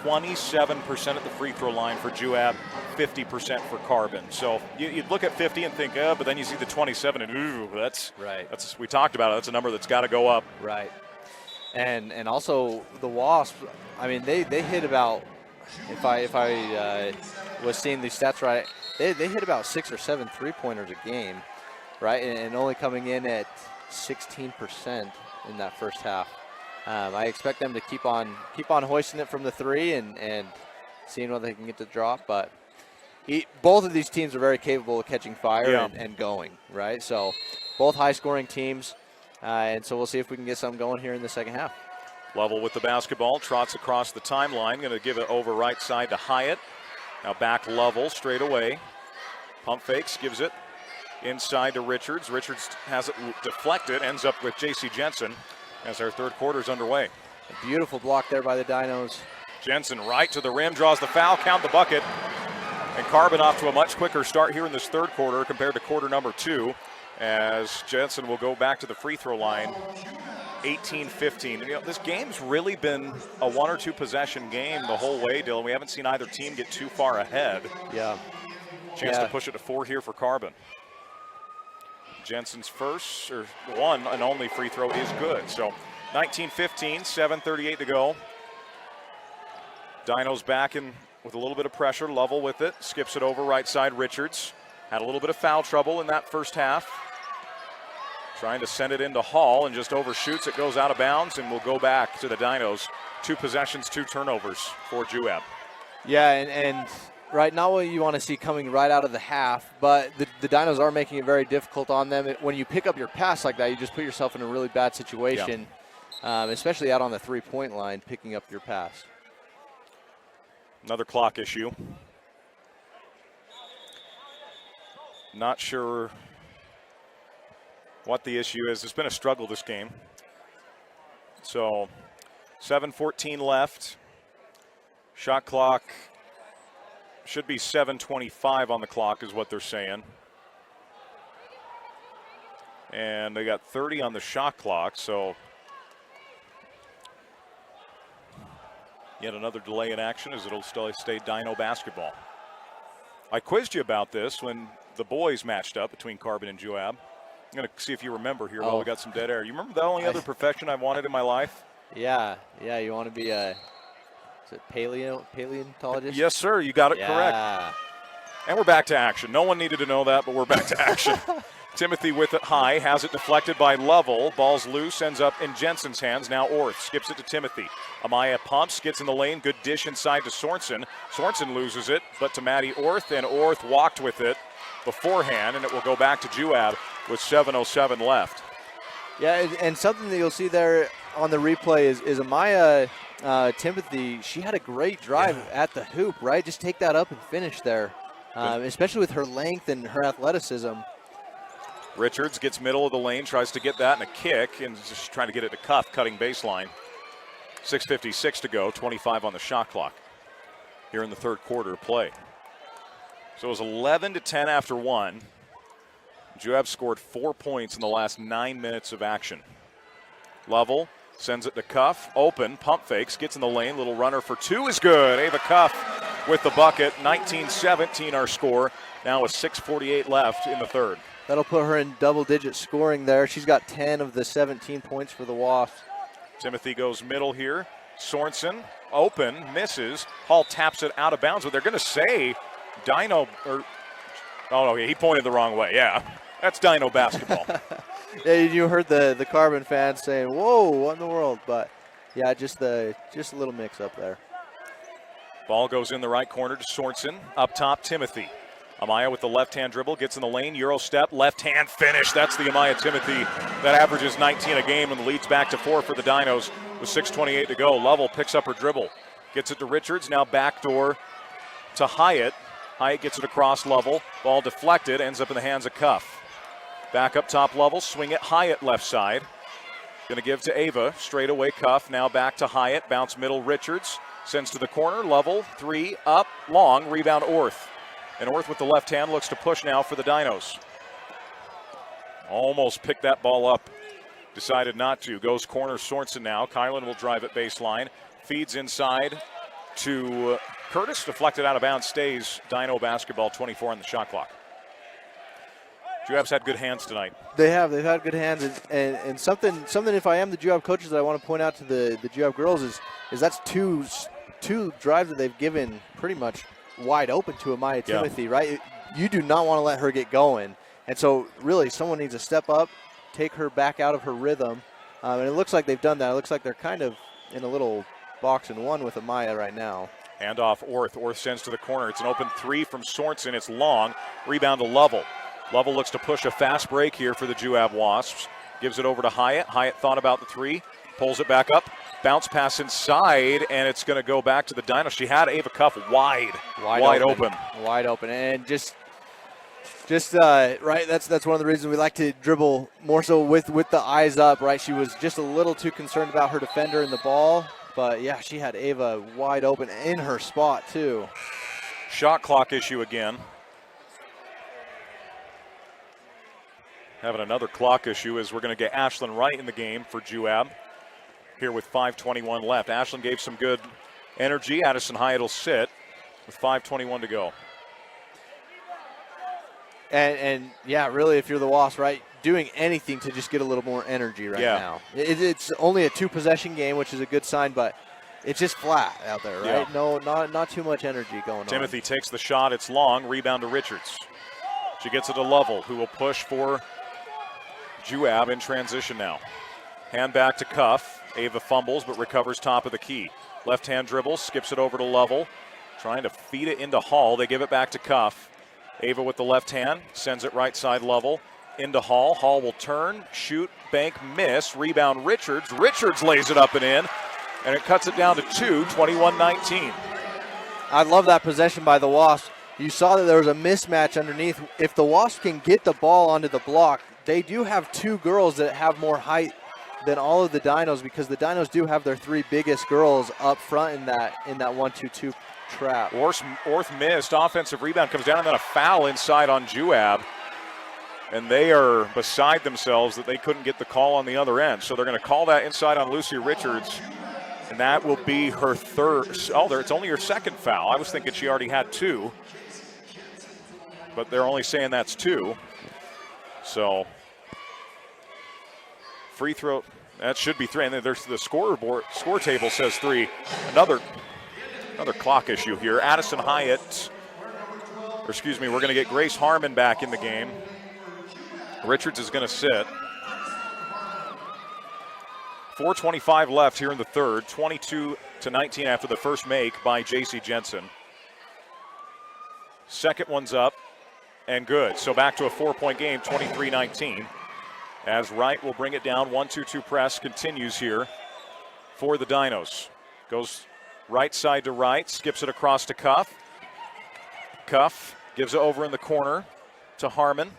27% at the free throw line for Juab, 50% for Carbon. So you'd look at 50 and think, but then you see the 27 and ooh, that's right. That's, we talked about it. That's a number that's got to go up. Right. And also the Wasps, I mean, they hit about, if I was seeing these stats right, they hit about 6 or 7 3-pointers a game, right? And only coming in at 16% in that first half. I expect them to keep on hoisting it from the 3 and seeing what they can get to drop. But both of these teams are very capable of catching fire and going, right? So both high-scoring teams, and so we'll see if we can get something going here in the second half. Level with the basketball, trots across the timeline, going to give it over right side to Hyatt. Now back level, straight away. Pump fakes, gives it inside to Richards. Richards has it deflected, ends up with J.C. Jensen as our third quarter's underway. A beautiful block there by the Dinos. Jensen right to the rim, draws the foul, count the bucket. And Carbon off to a much quicker start here in this third quarter compared to quarter number 2, as Jensen will go back to the free throw line. 18-15. You know, this game's really been a 1 or 2 possession game the whole way, Dylan. We haven't seen either team get too far ahead. Yeah. Chance to push it to 4 here for Carbon. Jensen's first, or one and only free throw is good. So 19-15, 7:38 to go. Dinos back in with a little bit of pressure, level with it. Skips it over right side, Richards. Had a little bit of foul trouble in that first half. Trying to send it into Hall and just overshoots. It goes out of bounds and will go back to the Dinos. 2 possessions, 2 turnovers for Juab. Yeah, and right now what you want to see coming right out of the half, but the Dinos are making it very difficult on them. When you pick up your pass like that, you just put yourself in a really bad situation, especially out on the 3-point line, picking up your pass. Another clock issue. Not sure what the issue is. It's been a struggle this game. So 7:14 left. Shot clock should be 7:25 on the clock is what they're saying. And they got 30 on the shot clock, so yet another delay in action as it'll still stay Dino basketball. I quizzed you about this when the boys matched up between Carbon and Juab. I'm going to see if you remember here while we got some dead air. You remember the only other profession I wanted in my life? Yeah, you want to be a paleontologist? Yes, sir, you got it correct. And we're back to action. No one needed to know that, but we're back to action. Timothy with it high, has it deflected by Lovell. Ball's loose, ends up in Jensen's hands. Now Orth skips it to Timothy. Amaya pumps, gets in the lane. Good dish inside to Sorensen. Sorensen loses it, but to Maddie Orth, and Orth walked with it beforehand, and it will go back to Juab with 7:07 left. Yeah, and something that you'll see there on the replay is Amaya Timothy. She had a great drive at the hoop, right? Just take that up and finish there, especially with her length and her athleticism. Richards gets middle of the lane, tries to get that in a kick, and just trying to get it to Cuff, cutting baseline. 6:56 to go, 25 on the shot clock here in the third quarter of play. So it was 11-10 after 1. Juab scored 4 points in the last 9 minutes of action. Lovell sends it to Cuff, open, pump fakes, gets in the lane, little runner for 2 is good. Ava Cuff with the bucket, 19-17 our score, now with 6:48 left in the third. That'll put her in double-digit scoring there. She's got 10 of the 17 points for the Wasps. Timothy goes middle here. Sorensen, open, misses. Hall taps it out of bounds, but they're going to say Dino, or, oh no, he pointed the wrong way, yeah. That's Dino basketball. Yeah, you heard the Carbon fans saying, whoa, what in the world? But, yeah, just a little mix-up there. Ball goes in the right corner to Sorensen. Up top, Timothy. Amaya with the left-hand dribble, gets in the lane, Euro step, left-hand finish. That's the Amaya Timothy that averages 19 a game and leads back to 4 for the Dinos with 6:28 to go. Lovell picks up her dribble, gets it to Richards, now backdoor to Hyatt. Hyatt gets it across Lovell, ball deflected, ends up in the hands of Cuff. Back up top Lovell, swing it Hyatt left side. Going to give to Ava, straight away Cuff, now back to Hyatt, bounce middle Richards, sends to the corner, Lovell, 3, up, long, rebound Orth. And Orth with the left hand looks to push now for the Dinos. Almost picked that ball up. Decided not to. Goes corner Sorensen now. Kylan will drive it baseline. Feeds inside to Curtis. Deflected out of bounds. Stays Dino basketball. 24 on the shot clock. Juab's had good hands tonight. They have. They've had good hands. And something if I am the Juab coaches that I want to point out to the Juab girls is that's two drives that they've given pretty much wide open to Amaya Timothy, right? You do not want to let her get going. And so really someone needs to step up, take her back out of her rhythm. And it looks like they've done that. It looks like they're kind of in a little box and one with Amaya right now. Hand off Orth. Orth sends to the corner. It's an open 3 from Sorensen. It's long. Rebound to Lovell. Lovell looks to push a fast break here for the Juab Wasps. Gives it over to Hyatt. Hyatt thought about the 3. Pulls it back up. Bounce pass inside, and it's going to go back to the Dinos. She had Ava Cuff wide open. Wide open. And just right, that's one of the reasons we like to dribble more so with the eyes up, right? She was just a little too concerned about her defender and the ball. But, yeah, she had Ava wide open in her spot, too. Shot clock issue again. Having another clock issue as we're going to get Ashlyn Wright in the game for Juab here with 5:21 left. Ashlyn gave some good energy. Addison Hyatt will sit with 5:21 to go. And yeah, really, if you're the Wasps, right, doing anything to just get a little more energy right now. It's only a 2-possession game, which is a good sign, but it's just flat out there, right? Yeah. No, not too much energy going on. Timothy takes the shot. It's long. Rebound to Richards. She gets it to Lovell, who will push for Juab in transition now. Hand back to Cuff. Ava fumbles, but recovers top of the key. Left-hand dribble, skips it over to Lovell. Trying to feed it into Hall. They give it back to Cuff. Ava with the left hand, sends it right side Lovell. Into Hall. Hall will turn, shoot, bank, miss. Rebound Richards. Richards lays it up and in, and it cuts it down to 2, 21-19. I love that possession by the Wasps. You saw that there was a mismatch underneath. If the Wasps can get the ball onto the block, they do have 2 girls that have more height than all of the Dinos, because the Dinos do have their 3 biggest girls up front in that 1-2-2 trap. Orth missed. Offensive rebound comes down, and then a foul inside on Juab. And they are beside themselves that they couldn't get the call on the other end. So they're going to call that inside on Lucy Richards. And that will be her third. Oh, it's only her second foul. I was thinking she already had 2. But they're only saying that's 2. So free throw, that should be 3. And then there's the score table says 3. Another clock issue here. Addison Hyatt, we're going to get Grace Harmon back in the game. Richards is going to sit. 4:25 left here in the third. 22-19 after the first make by J.C. Jensen. Second one's up and good. So back to a 4-point game, 23-19. As Wright will bring it down. 1-2-2 press continues here for the Dinos. Goes right side to right, skips it across to Cuff. Cuff gives it over in the corner to Harmon.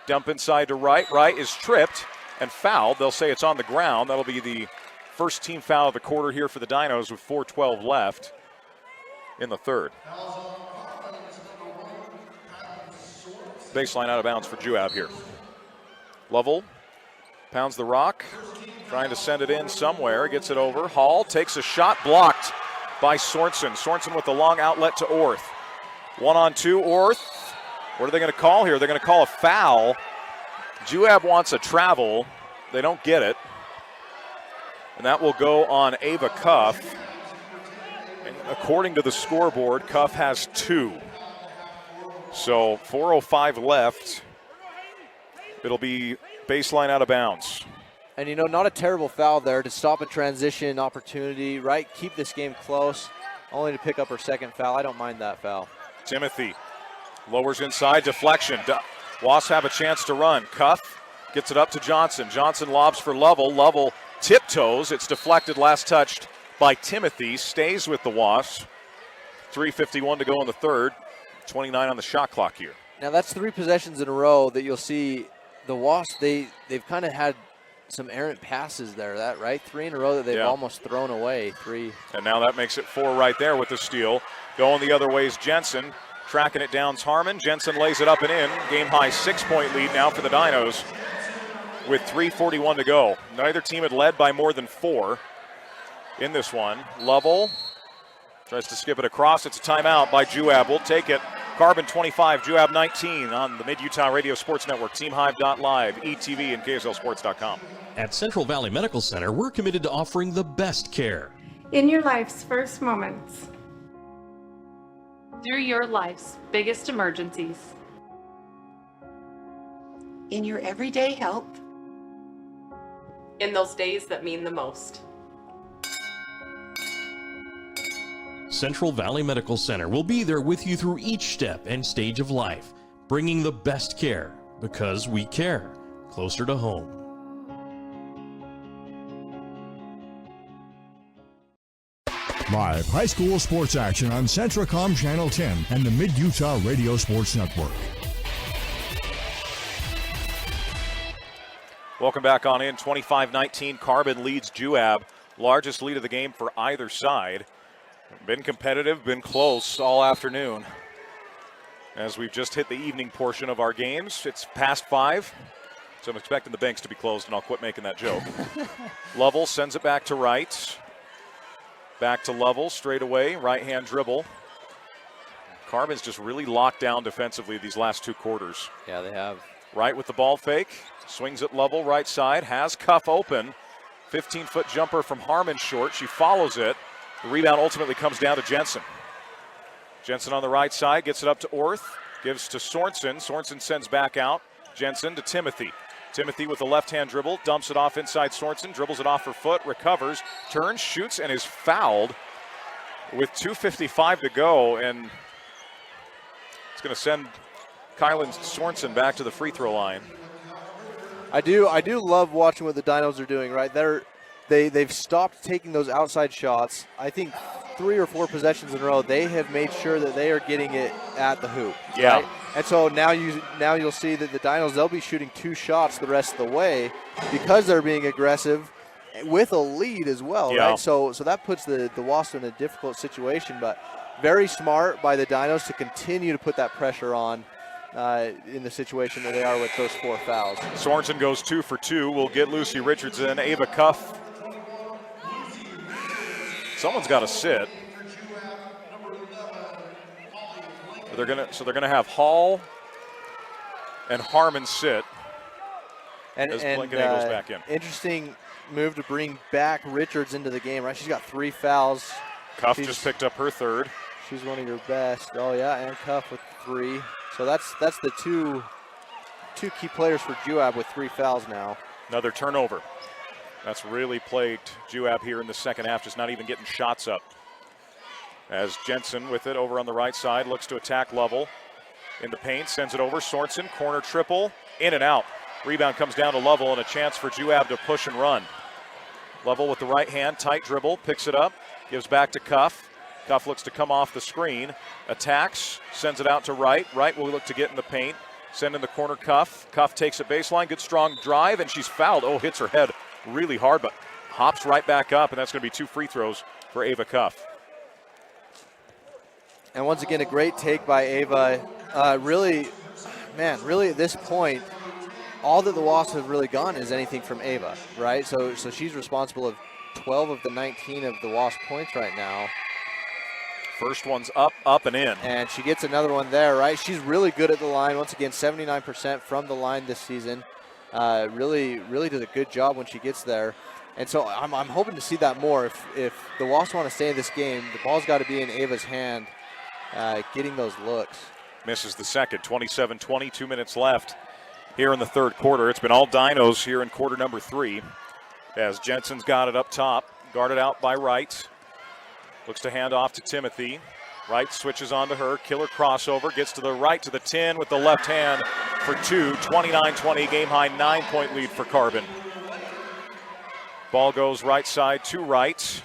Dump inside to Wright. Wright is tripped and fouled. They'll say it's on the ground. That'll be the first team foul of the quarter here for the Dinos with 4:12 left in the third. Baseline out of bounds for Juab here. Lovell pounds the rock, trying to send it in somewhere, gets it over. Hall takes a shot, blocked by Sorensen. Sorensen with the long outlet to Orth. 1-on-2, Orth. What are they going to call here? They're going to call a foul. Juab wants a travel. They don't get it. And that will go on Ava Cuff. And according to the scoreboard, Cuff has 2. So 4:05 left. It'll be baseline out of bounds. And, not a terrible foul there to stop a transition opportunity, right? Keep this game close, only to pick up her second foul. I don't mind that foul. Timothy Lowers inside, deflection. Wasps have a chance to run. Cuff gets it up to Johnson. Johnson lobs for Lovell. Lovell tiptoes. It's deflected, last touched by Timothy. Stays with the Wasps. 3:51 to go in the third. 29 on the shot clock here. Now that's 3 possessions in a row that you'll see the Wasps, they've kind of had some errant passes there, that right? 3 in a row that they've almost thrown away. 3. And now that makes it 4 right there with the steal. Going the other way is Jensen. Tracking it down's Harmon. Jensen lays it up and in. Game high 6-point lead now for the Dinos with 3:41 to go. Neither team had led by more than 4 in this one. Lovell tries to skip it across. It's a timeout by Juab. We'll take it. Carbon 25, Juab 19 on the Mid-Utah Radio Sports Network, TeamHive.live, ETV, and KSLSports.com. At Central Valley Medical Center, we're committed to offering the best care. In your life's first moments. Through your life's biggest emergencies. In your everyday health. In those days that mean the most. Central Valley Medical Center will be there with you through each step and stage of life, bringing the best care because we care, closer to home. Live high school sports action on Centracom Channel 10 and the Mid-Utah Radio Sports Network. Welcome back on in. 25-19, Carbon leads Juab. Largest lead of the game for either side. Been competitive, been close all afternoon. As we've just hit the evening portion of our games, it's past 5, so I'm expecting the banks to be closed, and I'll quit making that joke. Lovell sends it back to right. Back to Lovell, straight away, right-hand dribble. Carbon's just really locked down defensively these last 2 quarters. Yeah, they have. Right with the ball fake, swings it Lovell, right side, has Cuff open. 15-foot jumper from Harmon short, she follows it. The rebound ultimately comes down to Jensen. Jensen on the right side, gets it up to Orth, gives to Sorensen. Sorensen sends back out. Jensen to Timothy. Timothy with the left-hand dribble, dumps it off inside Sorensen, dribbles it off her foot, recovers, turns, shoots, and is fouled with 2:55 to go. And it's going to send Kylan Sorensen back to the free throw line. I do love watching what the Dinos are doing, right? They've stopped taking those outside shots. I think 3 or 4 possessions in a row, they have made sure that they are getting it at the hoop. Yeah. Right? And so now you'll see that the Dinos, they'll be shooting 2 shots the rest of the way because they're being aggressive with a lead as well, right? So that puts the Wasps in a difficult situation, but very smart by the Dinos to continue to put that pressure on in the situation that they are with those 4 fouls. Sorensen goes 2 for 2. We'll get Lucy Richardson. Ava Cuff. Someone's got to sit. They're gonna have Hall and Harmon sit. And Blankenay goes back in. Interesting move to bring back Richards into the game, right? She's got 3 fouls. Cuff just picked up her 3rd. She's one of your best. Oh yeah, and Cuff with 3. So that's the two key players for Juab with 3 fouls now. Another turnover. That's really plagued Juab here in the second half, just not even getting shots up. As Jensen with it over on the right side, looks to attack Lovell in the paint, sends it over. Sorensen, corner triple, in and out. Rebound comes down to Lovell and a chance for Juab to push and run. Lovell with the right hand, tight dribble, picks it up, gives back to Cuff. Cuff looks to come off the screen, attacks, sends it out to Wright. Wright will look to get in the paint, send in the corner Cuff. Cuff takes a baseline, good strong drive, and she's fouled. Oh, hits her head really hard, but hops right back up, and that's going to be 2 free throws for Ava Cuff. And once again, a great take by Ava. Really at this point, all that the Wasps have really gone is anything from Ava, right? So she's responsible of 12 of the 19 of the Wasp points right now. First one's up, and in. And she gets another one there, right? She's really good at the line. Once again, 79% from the line this season. Really does a good job when she gets there. And so I'm hoping to see that more. If the Wasps want to stay in this game, the ball's got to be in Ava's hand, getting those looks. Misses the second, 27-20, 2 minutes left here in the third quarter. It's been all Dinos here in quarter number 3 as Jensen's got it up top, guarded out by Wright. Looks to hand off to Timothy. Right, switches onto her. Killer crossover. Gets to the right to the 10 with the left hand for two. 29-20, game high 9-point lead for Carbon. Ball goes right side to right.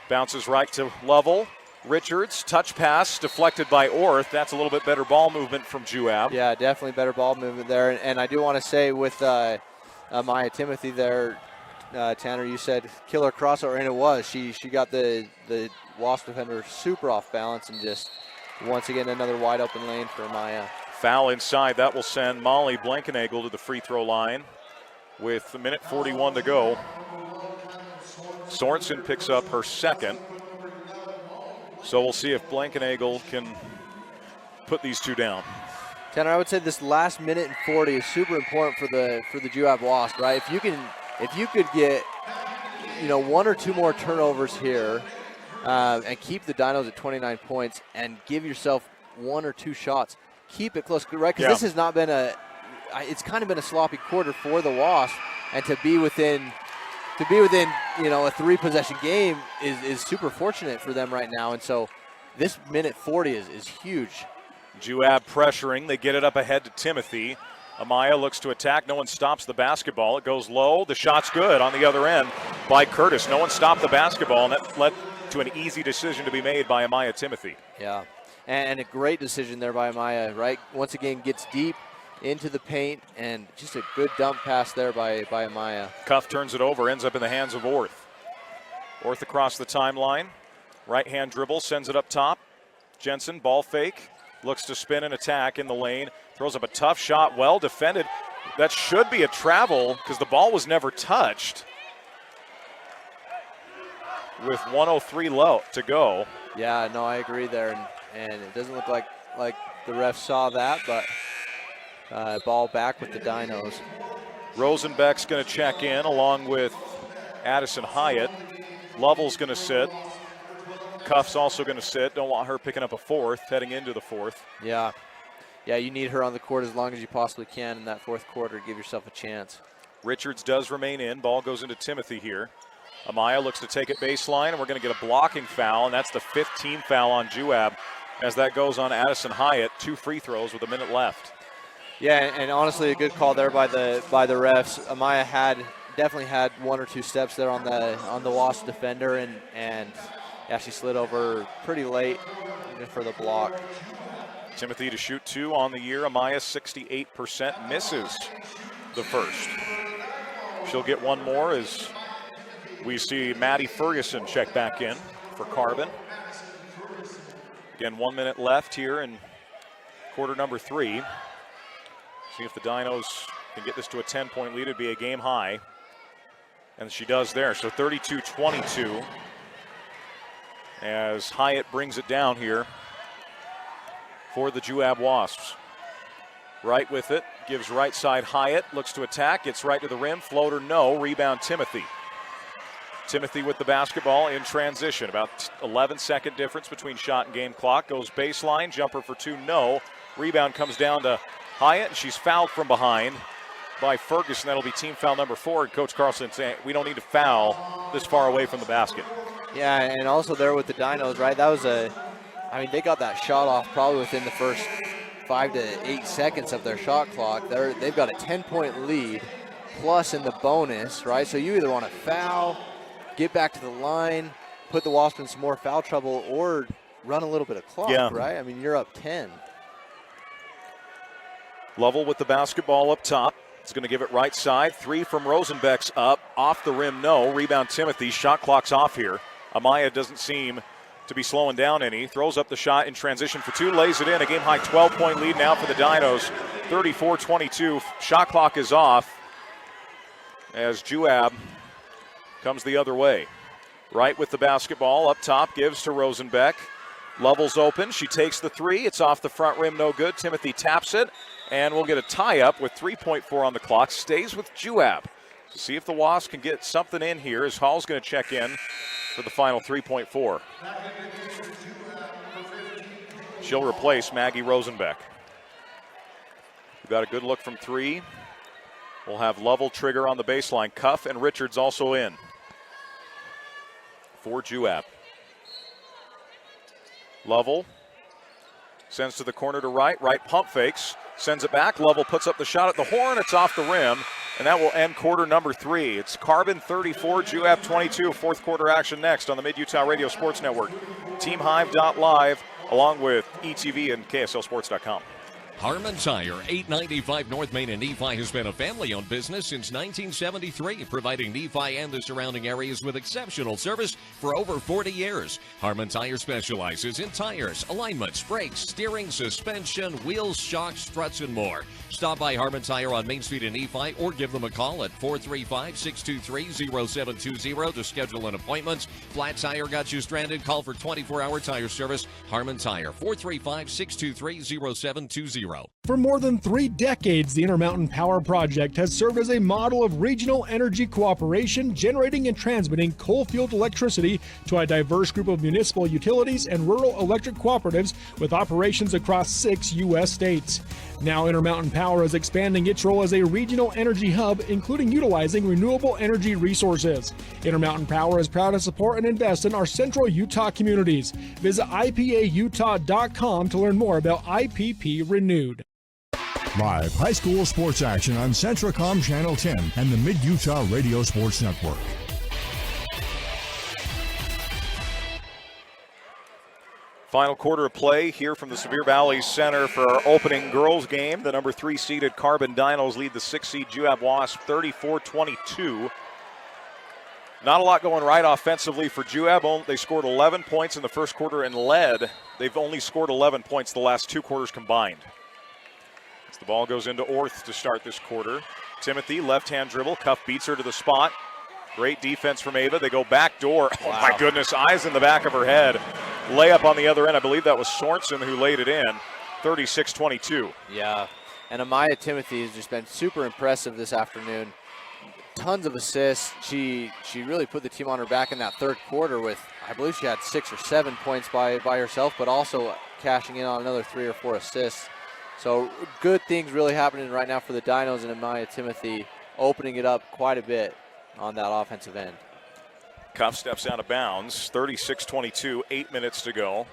Bounces right to Lovell. Richards, touch pass, deflected by Orth. That's a little bit better ball movement from Juab. Yeah, definitely better ball movement there. And I do want to say with Maya Timothy there, Tanner, you said killer crossover, and it was. She got the Wasp defender super off balance and just once again another wide open lane for Maya. Foul inside. That will send Molly Blankenagel to the free throw line with a minute 41 to go. Sorensen picks up her second. So we'll see if Blankenagel can put these two down. Tanner, I would say this last minute and 40 is super important for the Juab Wasp, right? If you could get, one or two more turnovers here and keep the Dinos at 29 points and give yourself one or two shots, keep it close, right? Because this has not been it's kind of been a sloppy quarter for the Wasp, and to be within a 3-possession game is super fortunate for them right now. And so this minute 40 is huge. Juab pressuring. They get it up ahead to Timothy. Amaya looks to attack. No one stops the basketball. It goes low. The shot's good on the other end by Curtis. No one stopped the basketball, and that led to an easy decision to be made by Amaya Timothy. Yeah, and a great decision there by Amaya, right? Once again, gets deep into the paint, and just a good dump pass there by Amaya. Cuff turns it over, ends up in the hands of Orth. Orth across the timeline. Right-hand dribble, sends it up top. Jensen, ball fake. Looks to spin and attack in the lane. Throws up a tough shot, well defended. That should be a travel because the ball was never touched. With 1:03 low to go. Yeah, no, I agree there. And it doesn't look like the ref saw that, but ball back with the Dinos. Rosenbeck's going to check in along with Addison Hyatt. Lovell's going to sit. Cuff's also going to sit. Don't want her picking up a fourth, heading into the fourth. Yeah, you need her on the court as long as you possibly can in that fourth quarter to give yourself a chance. Richards does remain in. Ball goes into Timothy here. Amaya looks to take it baseline, and we're going to get a blocking foul, and that's the 15th foul on Juab as that goes on Addison Hyatt. 2 free throws with a minute left. Yeah, and honestly, a good call there by the refs. Amaya definitely had one or two steps there on the Wasp defender, and yeah, she slid over pretty late even for the block. Timothy to shoot 2 on the year. Amaya 68%, misses the first. She'll get one more as we see Maddie Ferguson check back in for Carbon. Again, 1 minute left here in quarter number 3. See if the Dinos can get this to a 10-point lead. It'd be a game high. And she does there. So 32-22 as Hyatt brings it down here for the Juab Wasps. Right with it. Gives right side Hyatt. Looks to attack. Gets right to the rim. Floater, no. Rebound, Timothy. Timothy with the basketball in transition. About 11-second difference between shot and game clock. Goes baseline. Jumper for 2, no. Rebound comes down to Hyatt, and she's fouled from behind by Ferguson. That'll be team foul number 4. And Coach Carlson saying we don't need to foul this far away from the basket. Yeah, and also there with the Dinos, right? That was they got that shot off probably within the first 5 to 8 seconds of their shot clock. They've got a 10-point lead plus in the bonus, right? So you either want to foul, get back to the line, put the Wasps in some more foul trouble, or run a little bit of clock, right? I mean, you're up 10. Lovell with the basketball up top. It's going to give it right side. 3 from Rosenbeck's up. Off the rim, no. Rebound, Timothy. Shot clock's off here. Amaya doesn't seem to be slowing down any. Throws up the shot in transition for 2. Lays it in. A game-high 12-point lead now for the Dinos. 34-22. Shot clock is off as Juab comes the other way. Right with the basketball. Up top. Gives to Rosenbeck. Lovell's open. She takes the 3. It's off the front rim. No good. Timothy taps it. And we'll get a tie-up with 3.4 on the clock. Stays with Juab. To see if the Wasps can get something in here as Hall's going to check in for the final 3.4. She'll replace Maggie Rosenbeck. We've got a good look from 3. We'll have Lovell trigger on the baseline. Cuff and Richards also in for Juab. Lovell sends to the corner to right. Right pump fakes. Sends it back. Lovell puts up the shot at the horn. It's off the rim. And that will end quarter number 3. It's Carbon 34, Juab 22. Fourth quarter action next on the Mid-Utah Radio Sports Network. TeamHive.live along with ETV and KSLSports.com. Harmon Tire, 895 North Main in Nephi, has been a family-owned business since 1973, providing Nephi and the surrounding areas with exceptional service for over 40 years. Harmon Tire specializes in tires, alignments, brakes, steering, suspension, wheels, shocks, struts, and more. Stop by Harmon Tire on Main Street in Nephi or give them a call at 435-623-0720 to schedule an appointment. Flat tire got you stranded? Call for 24-hour tire service. Harmon Tire, 435-623-0720. For more than 3 decades, the Intermountain Power Project has served as a model of regional energy cooperation, generating and transmitting coal-fueled electricity to a diverse group of municipal utilities and rural electric cooperatives with operations across 6 U.S. states. Now Intermountain Power is expanding its role as a regional energy hub, including utilizing renewable energy resources. Intermountain Power is proud to support and invest in our central Utah communities. Visit IPAUtah.com to learn more about IPP Renewed. Live high school sports action on Centracom Channel 10 and the Mid-Utah Radio Sports Network. Final quarter of play here from the Sevier Valley Center for our opening girls game. The number 3 seeded Carbon Dinos lead the 6 seed Juab Wasps 34-22. Not a lot going right offensively for Juab. They scored 11 points in the first quarter and led. They've only scored 11 points the last 2 quarters combined. As the ball goes into Orth to start this quarter. Timothy, left-hand dribble. Cuff beats her to the spot. Great defense from Ava. They go back door. Wow. Oh, my goodness. Eyes in the back of her head. Layup on the other end. I believe that was Sorensen who laid it in. 36-22. Yeah. And Amaya Timothy has just been super impressive this afternoon. Tons of assists. She really put the team on her back in that third quarter with, I believe she had 6 or 7 points by herself, but also cashing in on another 3 or 4 assists. So good things really happening right now for the Dinos, and Amaya Timothy opening it up quite a bit on that offensive end. Cuff steps out of bounds. 36-22, 8 minutes to go.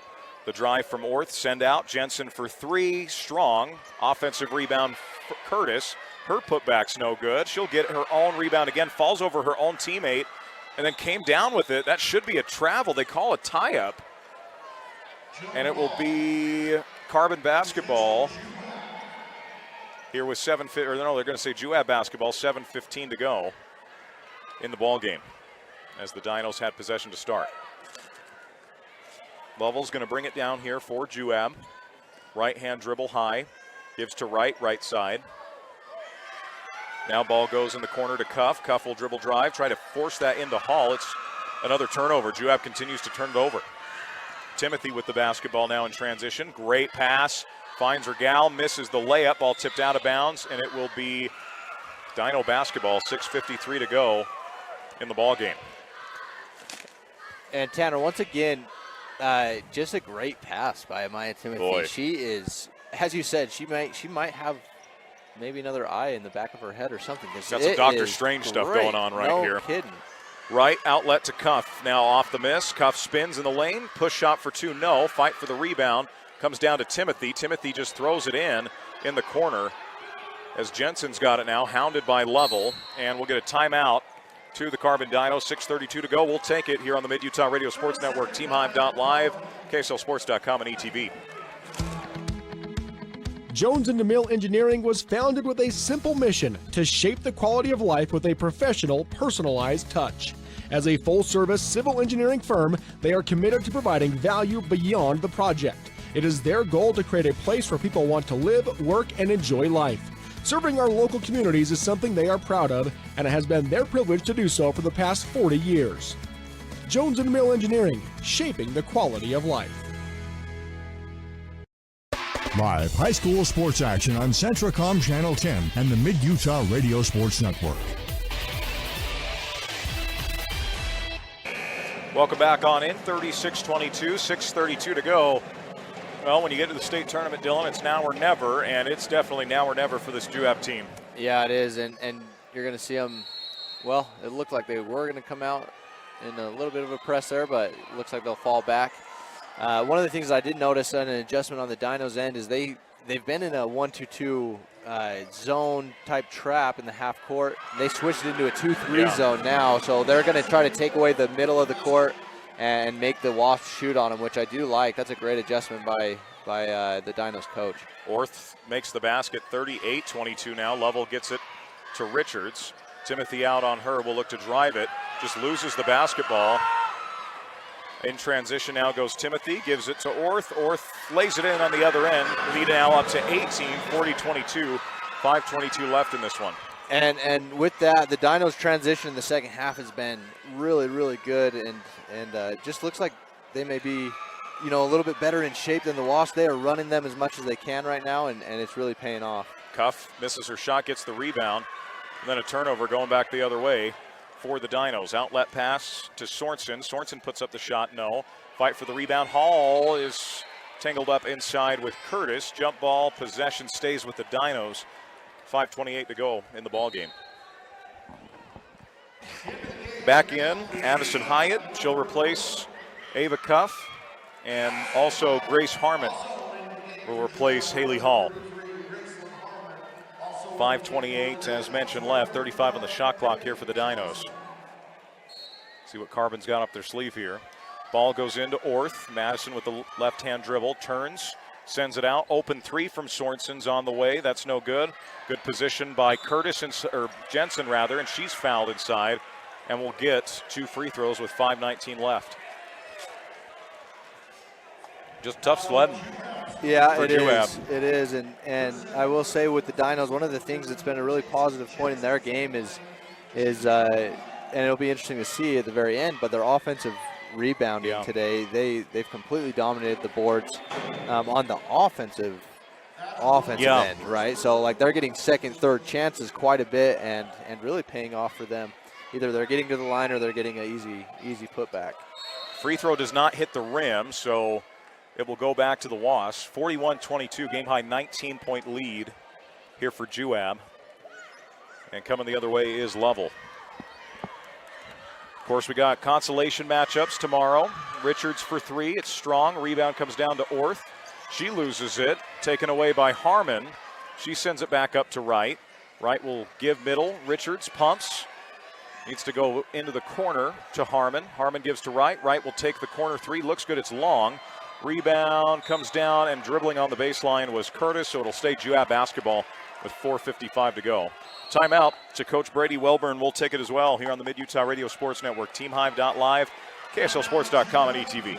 The drive from Orth, send out. Jensen for 3, strong. Offensive rebound for Curtis. Her putback's no good. She'll get her own rebound again, falls over her own teammate, and then came down with it. That should be a travel. They call a tie-up. And it will be Carbon basketball. Here with they're going to say Juab basketball, 7:15 to go in the ball game as the Dinos had possession to start. Lovell's going to bring it down here for Juab. Right-hand dribble high, gives to right side. Now ball goes in the corner to Cuff. Cuff will dribble drive, try to force that into Hall. It's another turnover. Juab continues to turn it over. Timothy with the basketball now in transition. Great pass. Finds her gal, misses the layup, ball tipped out of bounds, and it will be Dino basketball, 6:53 to go in the ball game. And Tanner, once again, just a great pass by Amaya Timothy. Boy. She is, as you said, she might have maybe another eye in the back of her head or something. Got some Dr. Strange stuff going on right here. No kidding. Right outlet to Cuff, now off the miss. Cuff spins in the lane, push shot for 2, no. Fight for the rebound. Comes down to Timothy. Timothy just throws it in the corner as Jensen's got it now, hounded by Lovell. And we'll get a timeout to the Carbon Dinos. 6:32 to go. We'll take it here on the Mid-Utah Radio Sports Network, TeamHive.live, KSLSports.com, and ETV. Jones & DeMille Engineering was founded with a simple mission to shape the quality of life with a professional, personalized touch. As a full-service civil engineering firm, they are committed to providing value beyond the project. It is their goal to create a place where people want to live, work, and enjoy life. Serving our local communities is something they are proud of, and it has been their privilege to do so for the past 40 years. Jones & DeMille Engineering, shaping the quality of life. Live high school sports action on Centracom Channel 10 and the Mid-Utah Radio Sports Network. Welcome back on in, 36-22, 6:32 to go. Well, when you get to the state tournament, Dylan, it's now or never, and it's definitely now or never for this Juab team. Yeah, it is, and you're going to see them, well, it looked like they were going to come out in a little bit of a press there, but it looks like they'll fall back. One of the things I did notice on an adjustment on the Dinos' end is they've been in a 1-2-2 zone type trap in the half court. They switched into a 2-3 zone now, so they're going to try to take away the middle of the court and make the Wasps shoot on them, which I do like. That's a great adjustment by the Dinos coach. Orth makes the basket, 38-22 now. Lovell gets it to Richards. Timothy out on her, will look to drive it, just loses the basketball. In transition now goes Timothy, gives it to Orth. Orth lays it in on the other end. Lead now up to 18, 40-22. 5:22 left in this one. And with that, the Dinos' transition in the second half has been really, really good, and just looks like they may be, a little bit better in shape than the Wasps. They are running them as much as they can right now, and it's really paying off. Cuff misses her shot, gets the rebound, and then a turnover going back the other way for the Dinos. Outlet pass to Sorensen. Sorensen puts up the shot, no. Fight for the rebound. Hall is tangled up inside with Curtis. Jump ball, possession stays with the Dinos. 5:28 to go in the ball game. Back in, Addison Hyatt. She'll replace Ava Cuff, and also Grace Harmon will replace Haley Hall. 5:28, as mentioned, left. 35 on the shot clock here for the Dinos. See what Carbon's got up their sleeve here. Ball goes into Orth. Madison with the left-hand dribble, turns, sends it out. Open three from Sorensen's on the way. That's no good. Good position by Jensen, and she's fouled inside, and will get 2 free throws with 5:19 left. Just tough sledding. Yeah, it is. It is, and I will say with the Dinos, one of the things that's been a really positive point in their game is and it'll be interesting to see at the very end, but their offensive rebounding today, they've completely dominated the boards on the offensive end, right? So like they're getting second, third chances quite a bit, and really paying off for them. Either they're getting to the line or they're getting an easy putback. Free throw does not hit the rim, so it will go back to the Wasps. 41-22, game-high 19-point lead here for Juab. And coming the other way is Lovell. Of course, we got consolation matchups tomorrow. Richards for 3, it's strong. Rebound comes down to Orth. She loses it, taken away by Harmon. She sends it back up to Wright. Wright will give middle. Richards pumps. Needs to go into the corner to Harmon. Harmon gives to Wright. Wright will take the corner 3. Looks good, it's long. Rebound comes down, and dribbling on the baseline was Curtis, so it'll stay Juab basketball with 4:55 to go. Timeout to Coach Brady Welburn. We'll take it as well here on the Mid-Utah Radio Sports Network, teamhive.live, KSLSports.com, and ETV.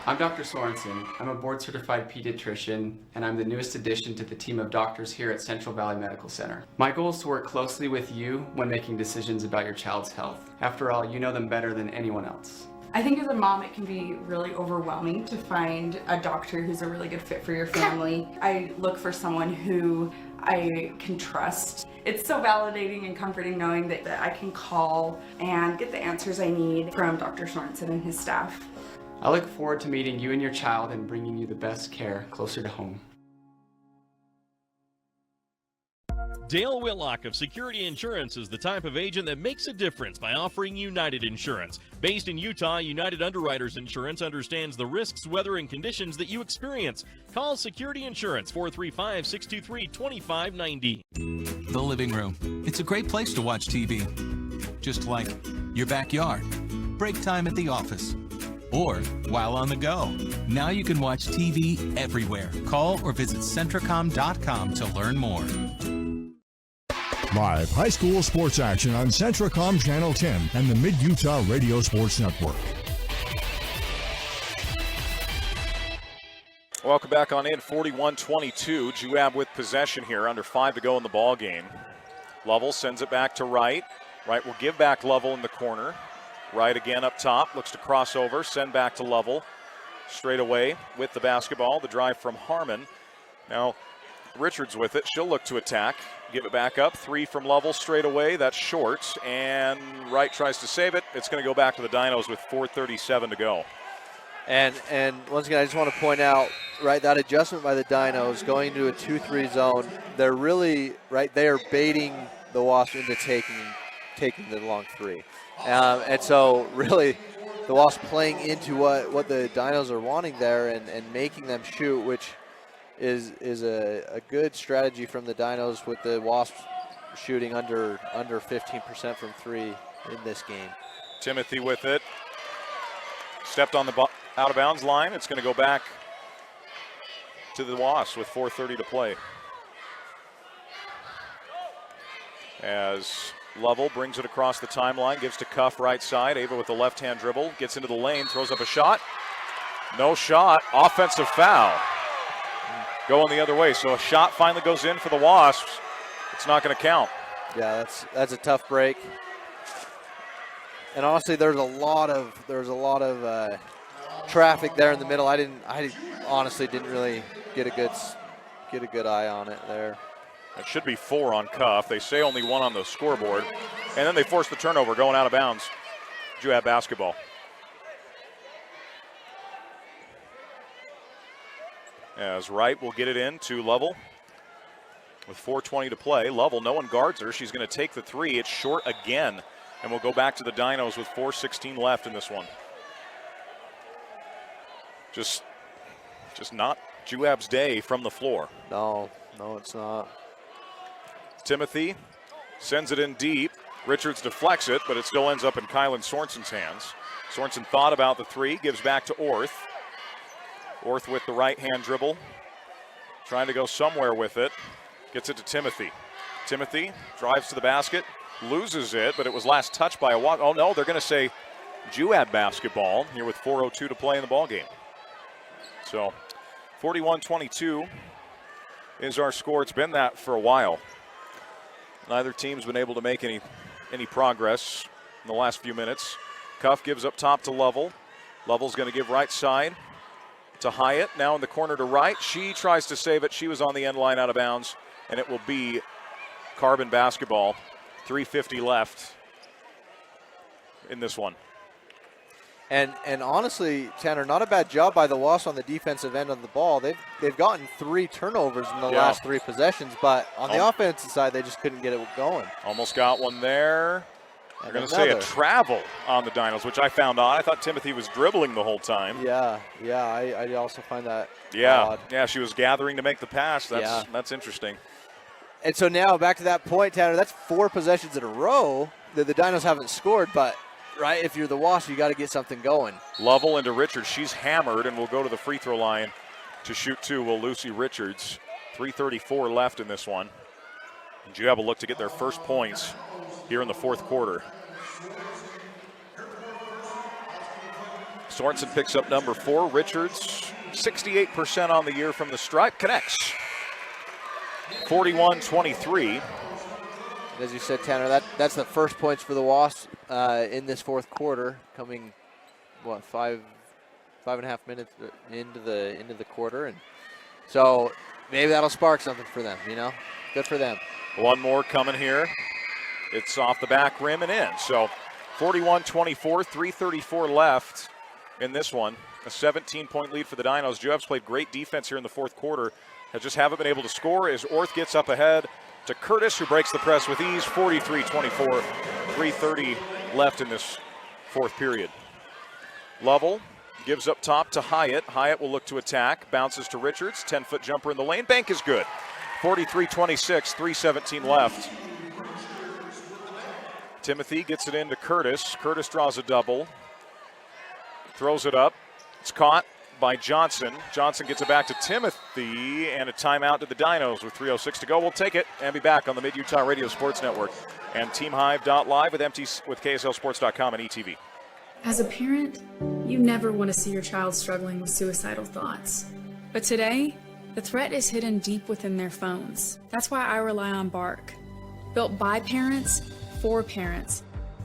I'm Dr. Sorensen. I'm a board-certified pediatrician, and I'm the newest addition to the team of doctors here at Central Valley Medical Center. My goal is to work closely with you when making decisions about your child's health. After all, you know them better than anyone else. I think as a mom, it can be really overwhelming to find a doctor who's a really good fit for your family. I look for someone who I can trust. It's so validating and comforting knowing that I can call and get the answers I need from Dr. Sorensen and his staff. I look forward to meeting you and your child and bringing you the best care closer to home. Dale Whitlock of Security Insurance is the type of agent that makes a difference by offering United Insurance. Based in Utah, United Underwriters Insurance understands the risks, weather, and conditions that you experience. Call Security Insurance, 435-623-2590. The living room. It's a great place to watch TV. Just like your backyard, break time at the office, or while on the go. Now you can watch TV everywhere. Call or visit Centricom.com to learn more. Live high school sports action on Centricom Channel 10 and the Mid-Utah Radio Sports Network. Welcome back on in, 41-22. Juab with possession here, under 5 to go in the ball game. Lovell sends it back to Wright. Wright will give back Lovell in the corner. Wright again up top, looks to cross over, send back to Lovell. Straight away with the basketball, the drive from Harmon. Now Richards with it, she'll look to attack. Give it back up, 3 from Lovell straight away, that's short, and Wright tries to save it. It's going to go back to the Dinos with 4:37 to go. And once again, I just want to point out, right, that adjustment by the Dinos going into a 2-3 zone, they're really, right, they are baiting the Wasps into taking the long 3. And so really the Wasps playing into what the Dinos are wanting there and making them shoot, which is a good strategy from the Dinos, with the Wasps shooting under 15% from 3 in this game. Timothy with it. Stepped on the out of bounds line. It's going to go back to the Wasps with 4:30 to play. As Lovell brings it across the timeline, gives to Cuff right side. Ava with the left-hand dribble, gets into the lane, throws up a shot. No shot, offensive foul. Going the other way, so a shot finally goes in for the Wasps. It's not going to count. Yeah, that's a tough break. And honestly, there's a lot of traffic there in the middle. I honestly didn't really get a good eye on it there. It should be 4 on Cuff. They say only 1 on the scoreboard. And then they force the turnover going out of bounds. Juab basketball. As Wright will get it in to Lovell with 4:20 to play. Lovell, no one guards her. She's going to take the 3. It's short again. And we'll go back to the Dinos with 4:16 left in this one. Just not Juab's day from the floor. No, it's not. Timothy sends it in deep. Richards deflects it, but it still ends up in Kylan Sorensen's hands. Sorensen thought about the 3, gives back to Orth. Orth with the right-hand dribble, trying to go somewhere with it. Gets it to Timothy. Timothy drives to the basket, loses it, but it was last touched by a walk. Oh no, they're going to say Juab basketball here with 4:02 to play in the ball game. So 41-22 is our score. It's been that for a while. Neither team's been able to make any progress in the last few minutes. Cuff gives up top to Lovell. Lovell's going to give right side to Hyatt. Now in the corner to Wright. She tries to save it. She was on the end line out of bounds, and it will be Carbon basketball. 3:50 left in this one. And honestly, Tanner, not a bad job by the Wasps on the defensive end of the ball. They've gotten 3 turnovers in the last 3 possessions, but on the offensive side, they just couldn't get it going. Almost got one there. They're going to say a travel on the Dinos, which I found odd. I thought Timothy was dribbling the whole time. Yeah, I also find that odd. Yeah, she was gathering to make the pass. That's interesting. And so now back to that point, Tanner, that's 4 possessions in a row that the Dinos haven't scored, but right, if you're the Wasps, you got to get something going. Lovell into Richards. She's hammered and will go to the free throw line to shoot 2. Will Lucy Richards. 3:34 left in this one. And Juab will look to get their first points here in the 4th quarter. Sorensen picks up number 4. Richards, 68% on the year from the stripe, connects. 41-23. As you said, Tanner, that's the first points for the Wasps in this 4th quarter, coming, 5.5 minutes into the quarter, and so maybe that'll spark something for them. Good for them. One more coming here. It's off the back rim and in. So 41-24, 3:34 left in this one. A 17-point lead for the Dinos. Juab's played great defense here in the 4th quarter. Has just haven't been able to score as Orth gets up ahead to Curtis, who breaks the press with ease. 43-24, 3:30 left in this 4th period. Lovell gives up top to Hyatt. Hyatt will look to attack. Bounces to Richards. 10-foot jumper in the lane. Bank is good. 43-26, 3:17 left. Timothy gets it into Curtis. Curtis draws a double. Throws it up. It's caught by Johnson. Johnson gets it back to Timothy, and a timeout to the Dinos with 3:06 to go. We'll take it and be back on the Mid-Utah Radio Sports Network and TeamHive.live with KSLSports.com and ETV. As a parent, you never want to see your child struggling with suicidal thoughts. But today, the threat is hidden deep within their phones. That's why I rely on Bark. Built by parents, for parents,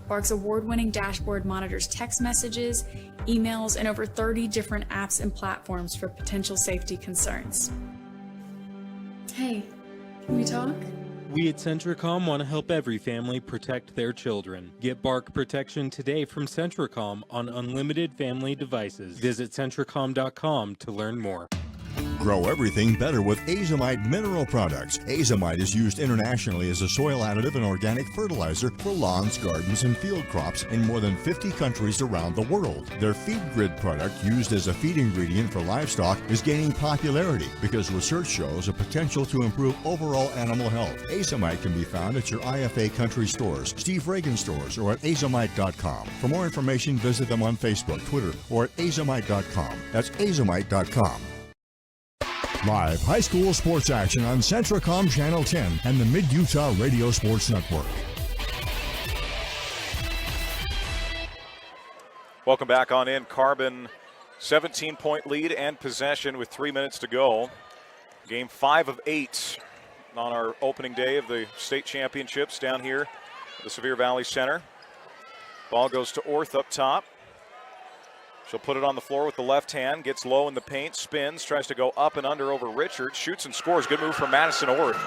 Bark's award-winning dashboard monitors text messages, emails, and over 30 different apps and platforms for potential safety concerns. Hey, can we talk? We at Centricom want to help every family protect their children. Get Bark protection today from Centricom on unlimited family devices. Visit Centricom.com to learn more. Grow everything better with Azomite mineral products. Azomite is used internationally as a soil additive and organic fertilizer for lawns, gardens, and field crops in more than 50 countries around the world. Their Feed Grid product, used as a feed ingredient for livestock, is gaining popularity because research shows a potential to improve overall animal health. Azomite can be found at your IFA country stores, Steve Reagan stores, or at azomite.com. For more information, visit them on Facebook, Twitter, or at azomite.com. That's azomite.com. Live high school sports action on Centracom Channel 10 and the Mid-Utah Radio Sports Network. Welcome back on in. Carbon 17-point lead and possession with 3 minutes to go. Game 5 of 8 on our opening day of the state championships down here at the Sevier Valley Center. Ball goes to Orth up top. She'll put it on the floor with the left hand, gets low in the paint, spins, tries to go up and under over Richards, shoots and scores. Good move from Madison Orth.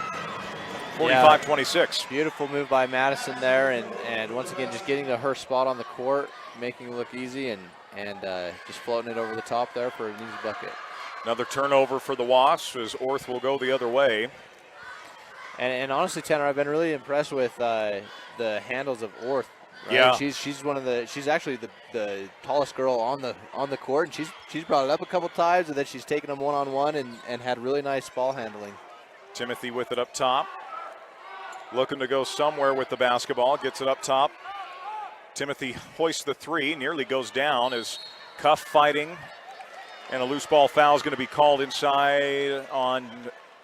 45-26. Beautiful move by Madison there, and once again, just getting to her spot on the court, making it look easy, and just floating it over the top there for an easy bucket. Another turnover for the Wasps as Orth will go the other way. And honestly, Tanner, I've been really impressed with the handles of Orth. Right? Yeah, she's actually the tallest girl on the court, and she's brought it up a couple times, and then she's taken them one-on-one and had really nice ball handling. Timothy with it up top, looking to go somewhere with the basketball, gets it up top. Timothy hoists the three, nearly goes down as Cuff fighting, and a loose ball foul is going to be called inside on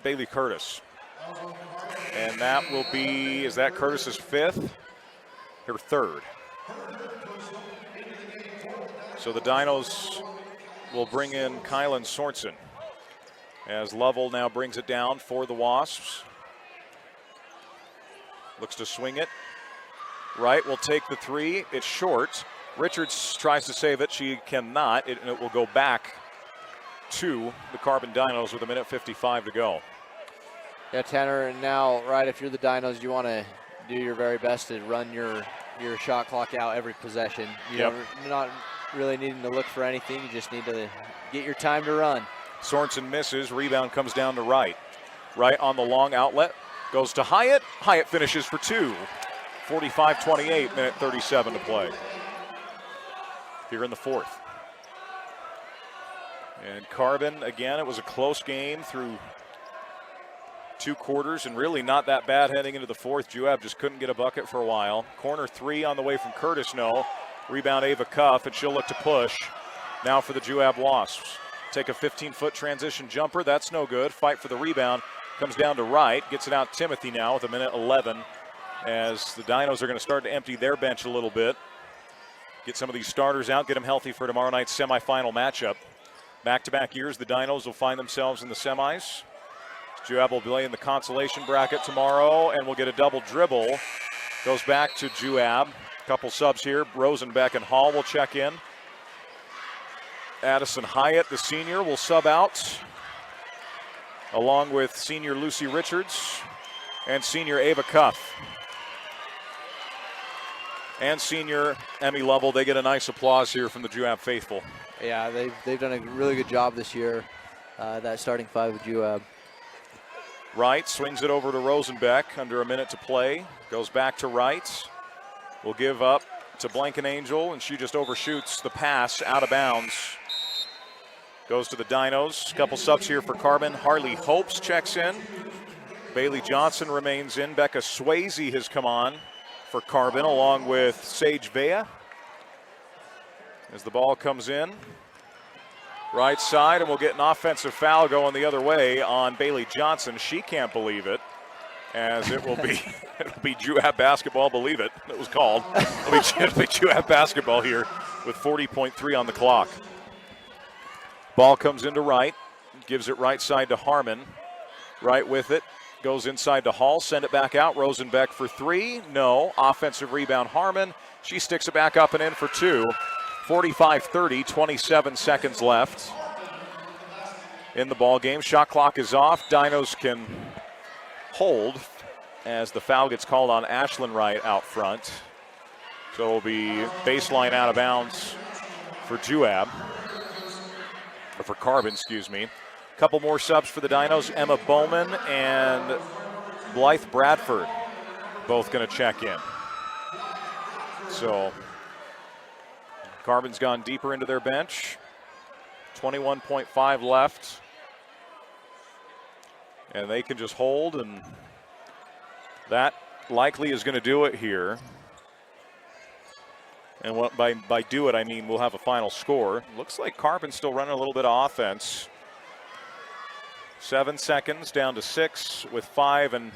Bailey Curtis, and that will be, is that Curtis's fifth? Her third. So the Dinos will bring in Kylan Sorensen as Lovell now brings it down for the Wasps. Looks to swing it. Wright will take the three. It's short. Richards tries to save it. She cannot. And it will go back to the Carbon Dinos with 1:55 to go. Yeah, Tanner, and now, right, if you're the Dinos, you want to do your very best to run your shot clock out every possession. You're not really needing to look for anything. You just need to get your time to run. Sorensen misses. Rebound comes down to Wright. Wright on the long outlet. Goes to Hyatt. Hyatt finishes for two. 45-28, 1:37 to play here in the fourth. And Carbon, again, it was a close game through 2 quarters, and really not that bad heading into the fourth. Juab just couldn't get a bucket for a while. Corner three on the way from Curtis, no. Rebound Ava Cuff, and she'll look to push. Now for the Juab Wasps. Take a 15-foot transition jumper, that's no good. Fight for the rebound, comes down to Wright. Gets it out Timothy now with 1:11 as the Dinos are going to start to empty their bench a little bit. Get some of these starters out, get them healthy for tomorrow night's semifinal matchup. Back-to-back years, the Dinos will find themselves in the semis. Juab will play in the consolation bracket tomorrow, and we'll get a double dribble. Goes back to Juab. Couple subs here. Rosenbeck and Hall will check in. Addison Hyatt, the senior, will sub out, along with senior Lucy Richards and senior Ava Cuff. And senior Emmy Lovell. They get a nice applause here from the Juab faithful. Yeah, they've done a really good job this year, that starting five of Juab. Wright swings it over to Rosenbeck under a minute to play. Goes back to Wright. Will give up to Blankenangel, and she just overshoots the pass out of bounds. Goes to the Dinos. Couple subs here for Carbon. Harley Hopes checks in. Bailey Johnson remains in. Becca Swayze has come on for Carbon, along with Sage Vea. As the ball comes in. Right side, and we'll get an offensive foul going the other way on Bailey Johnson. She can't believe it, as it will be it'll be Juab basketball. Believe it, it was called. It'll be Juab basketball here with 40.3 on the clock. Ball comes into Wright, gives it right side to Harmon. Wright with it, goes inside to Hall, send it back out. Rosenbeck for three, no. Offensive rebound Harmon. She sticks it back up and in for two. 45-30, 27 seconds left in the ball game. Shot clock is off. Dinos can hold as the foul gets called on Ashlyn Wright out front. So it'll be baseline out of bounds for Juab, or for Carbon, excuse me. Couple more subs for the Dinos. Emma Bowman and Blythe Bradford both going to check in. So Carbon's gone deeper into their bench. 21.5 left. And they can just hold, and that likely is going to do it here. And what, by do it, I mean we'll have a final score. Looks like Carbon's still running a little bit of offense. 7 seconds down to 6 with 5, and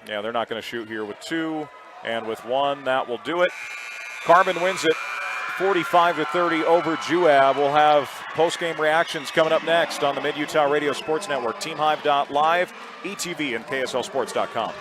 yeah, they're not going to shoot here with 2, and with 1, that will do it. Carbon wins it 45-30 over Juab. We'll have post-game reactions coming up next on the Mid-Utah Radio Sports Network, teamhive.live, ETV, and KSLSports.com.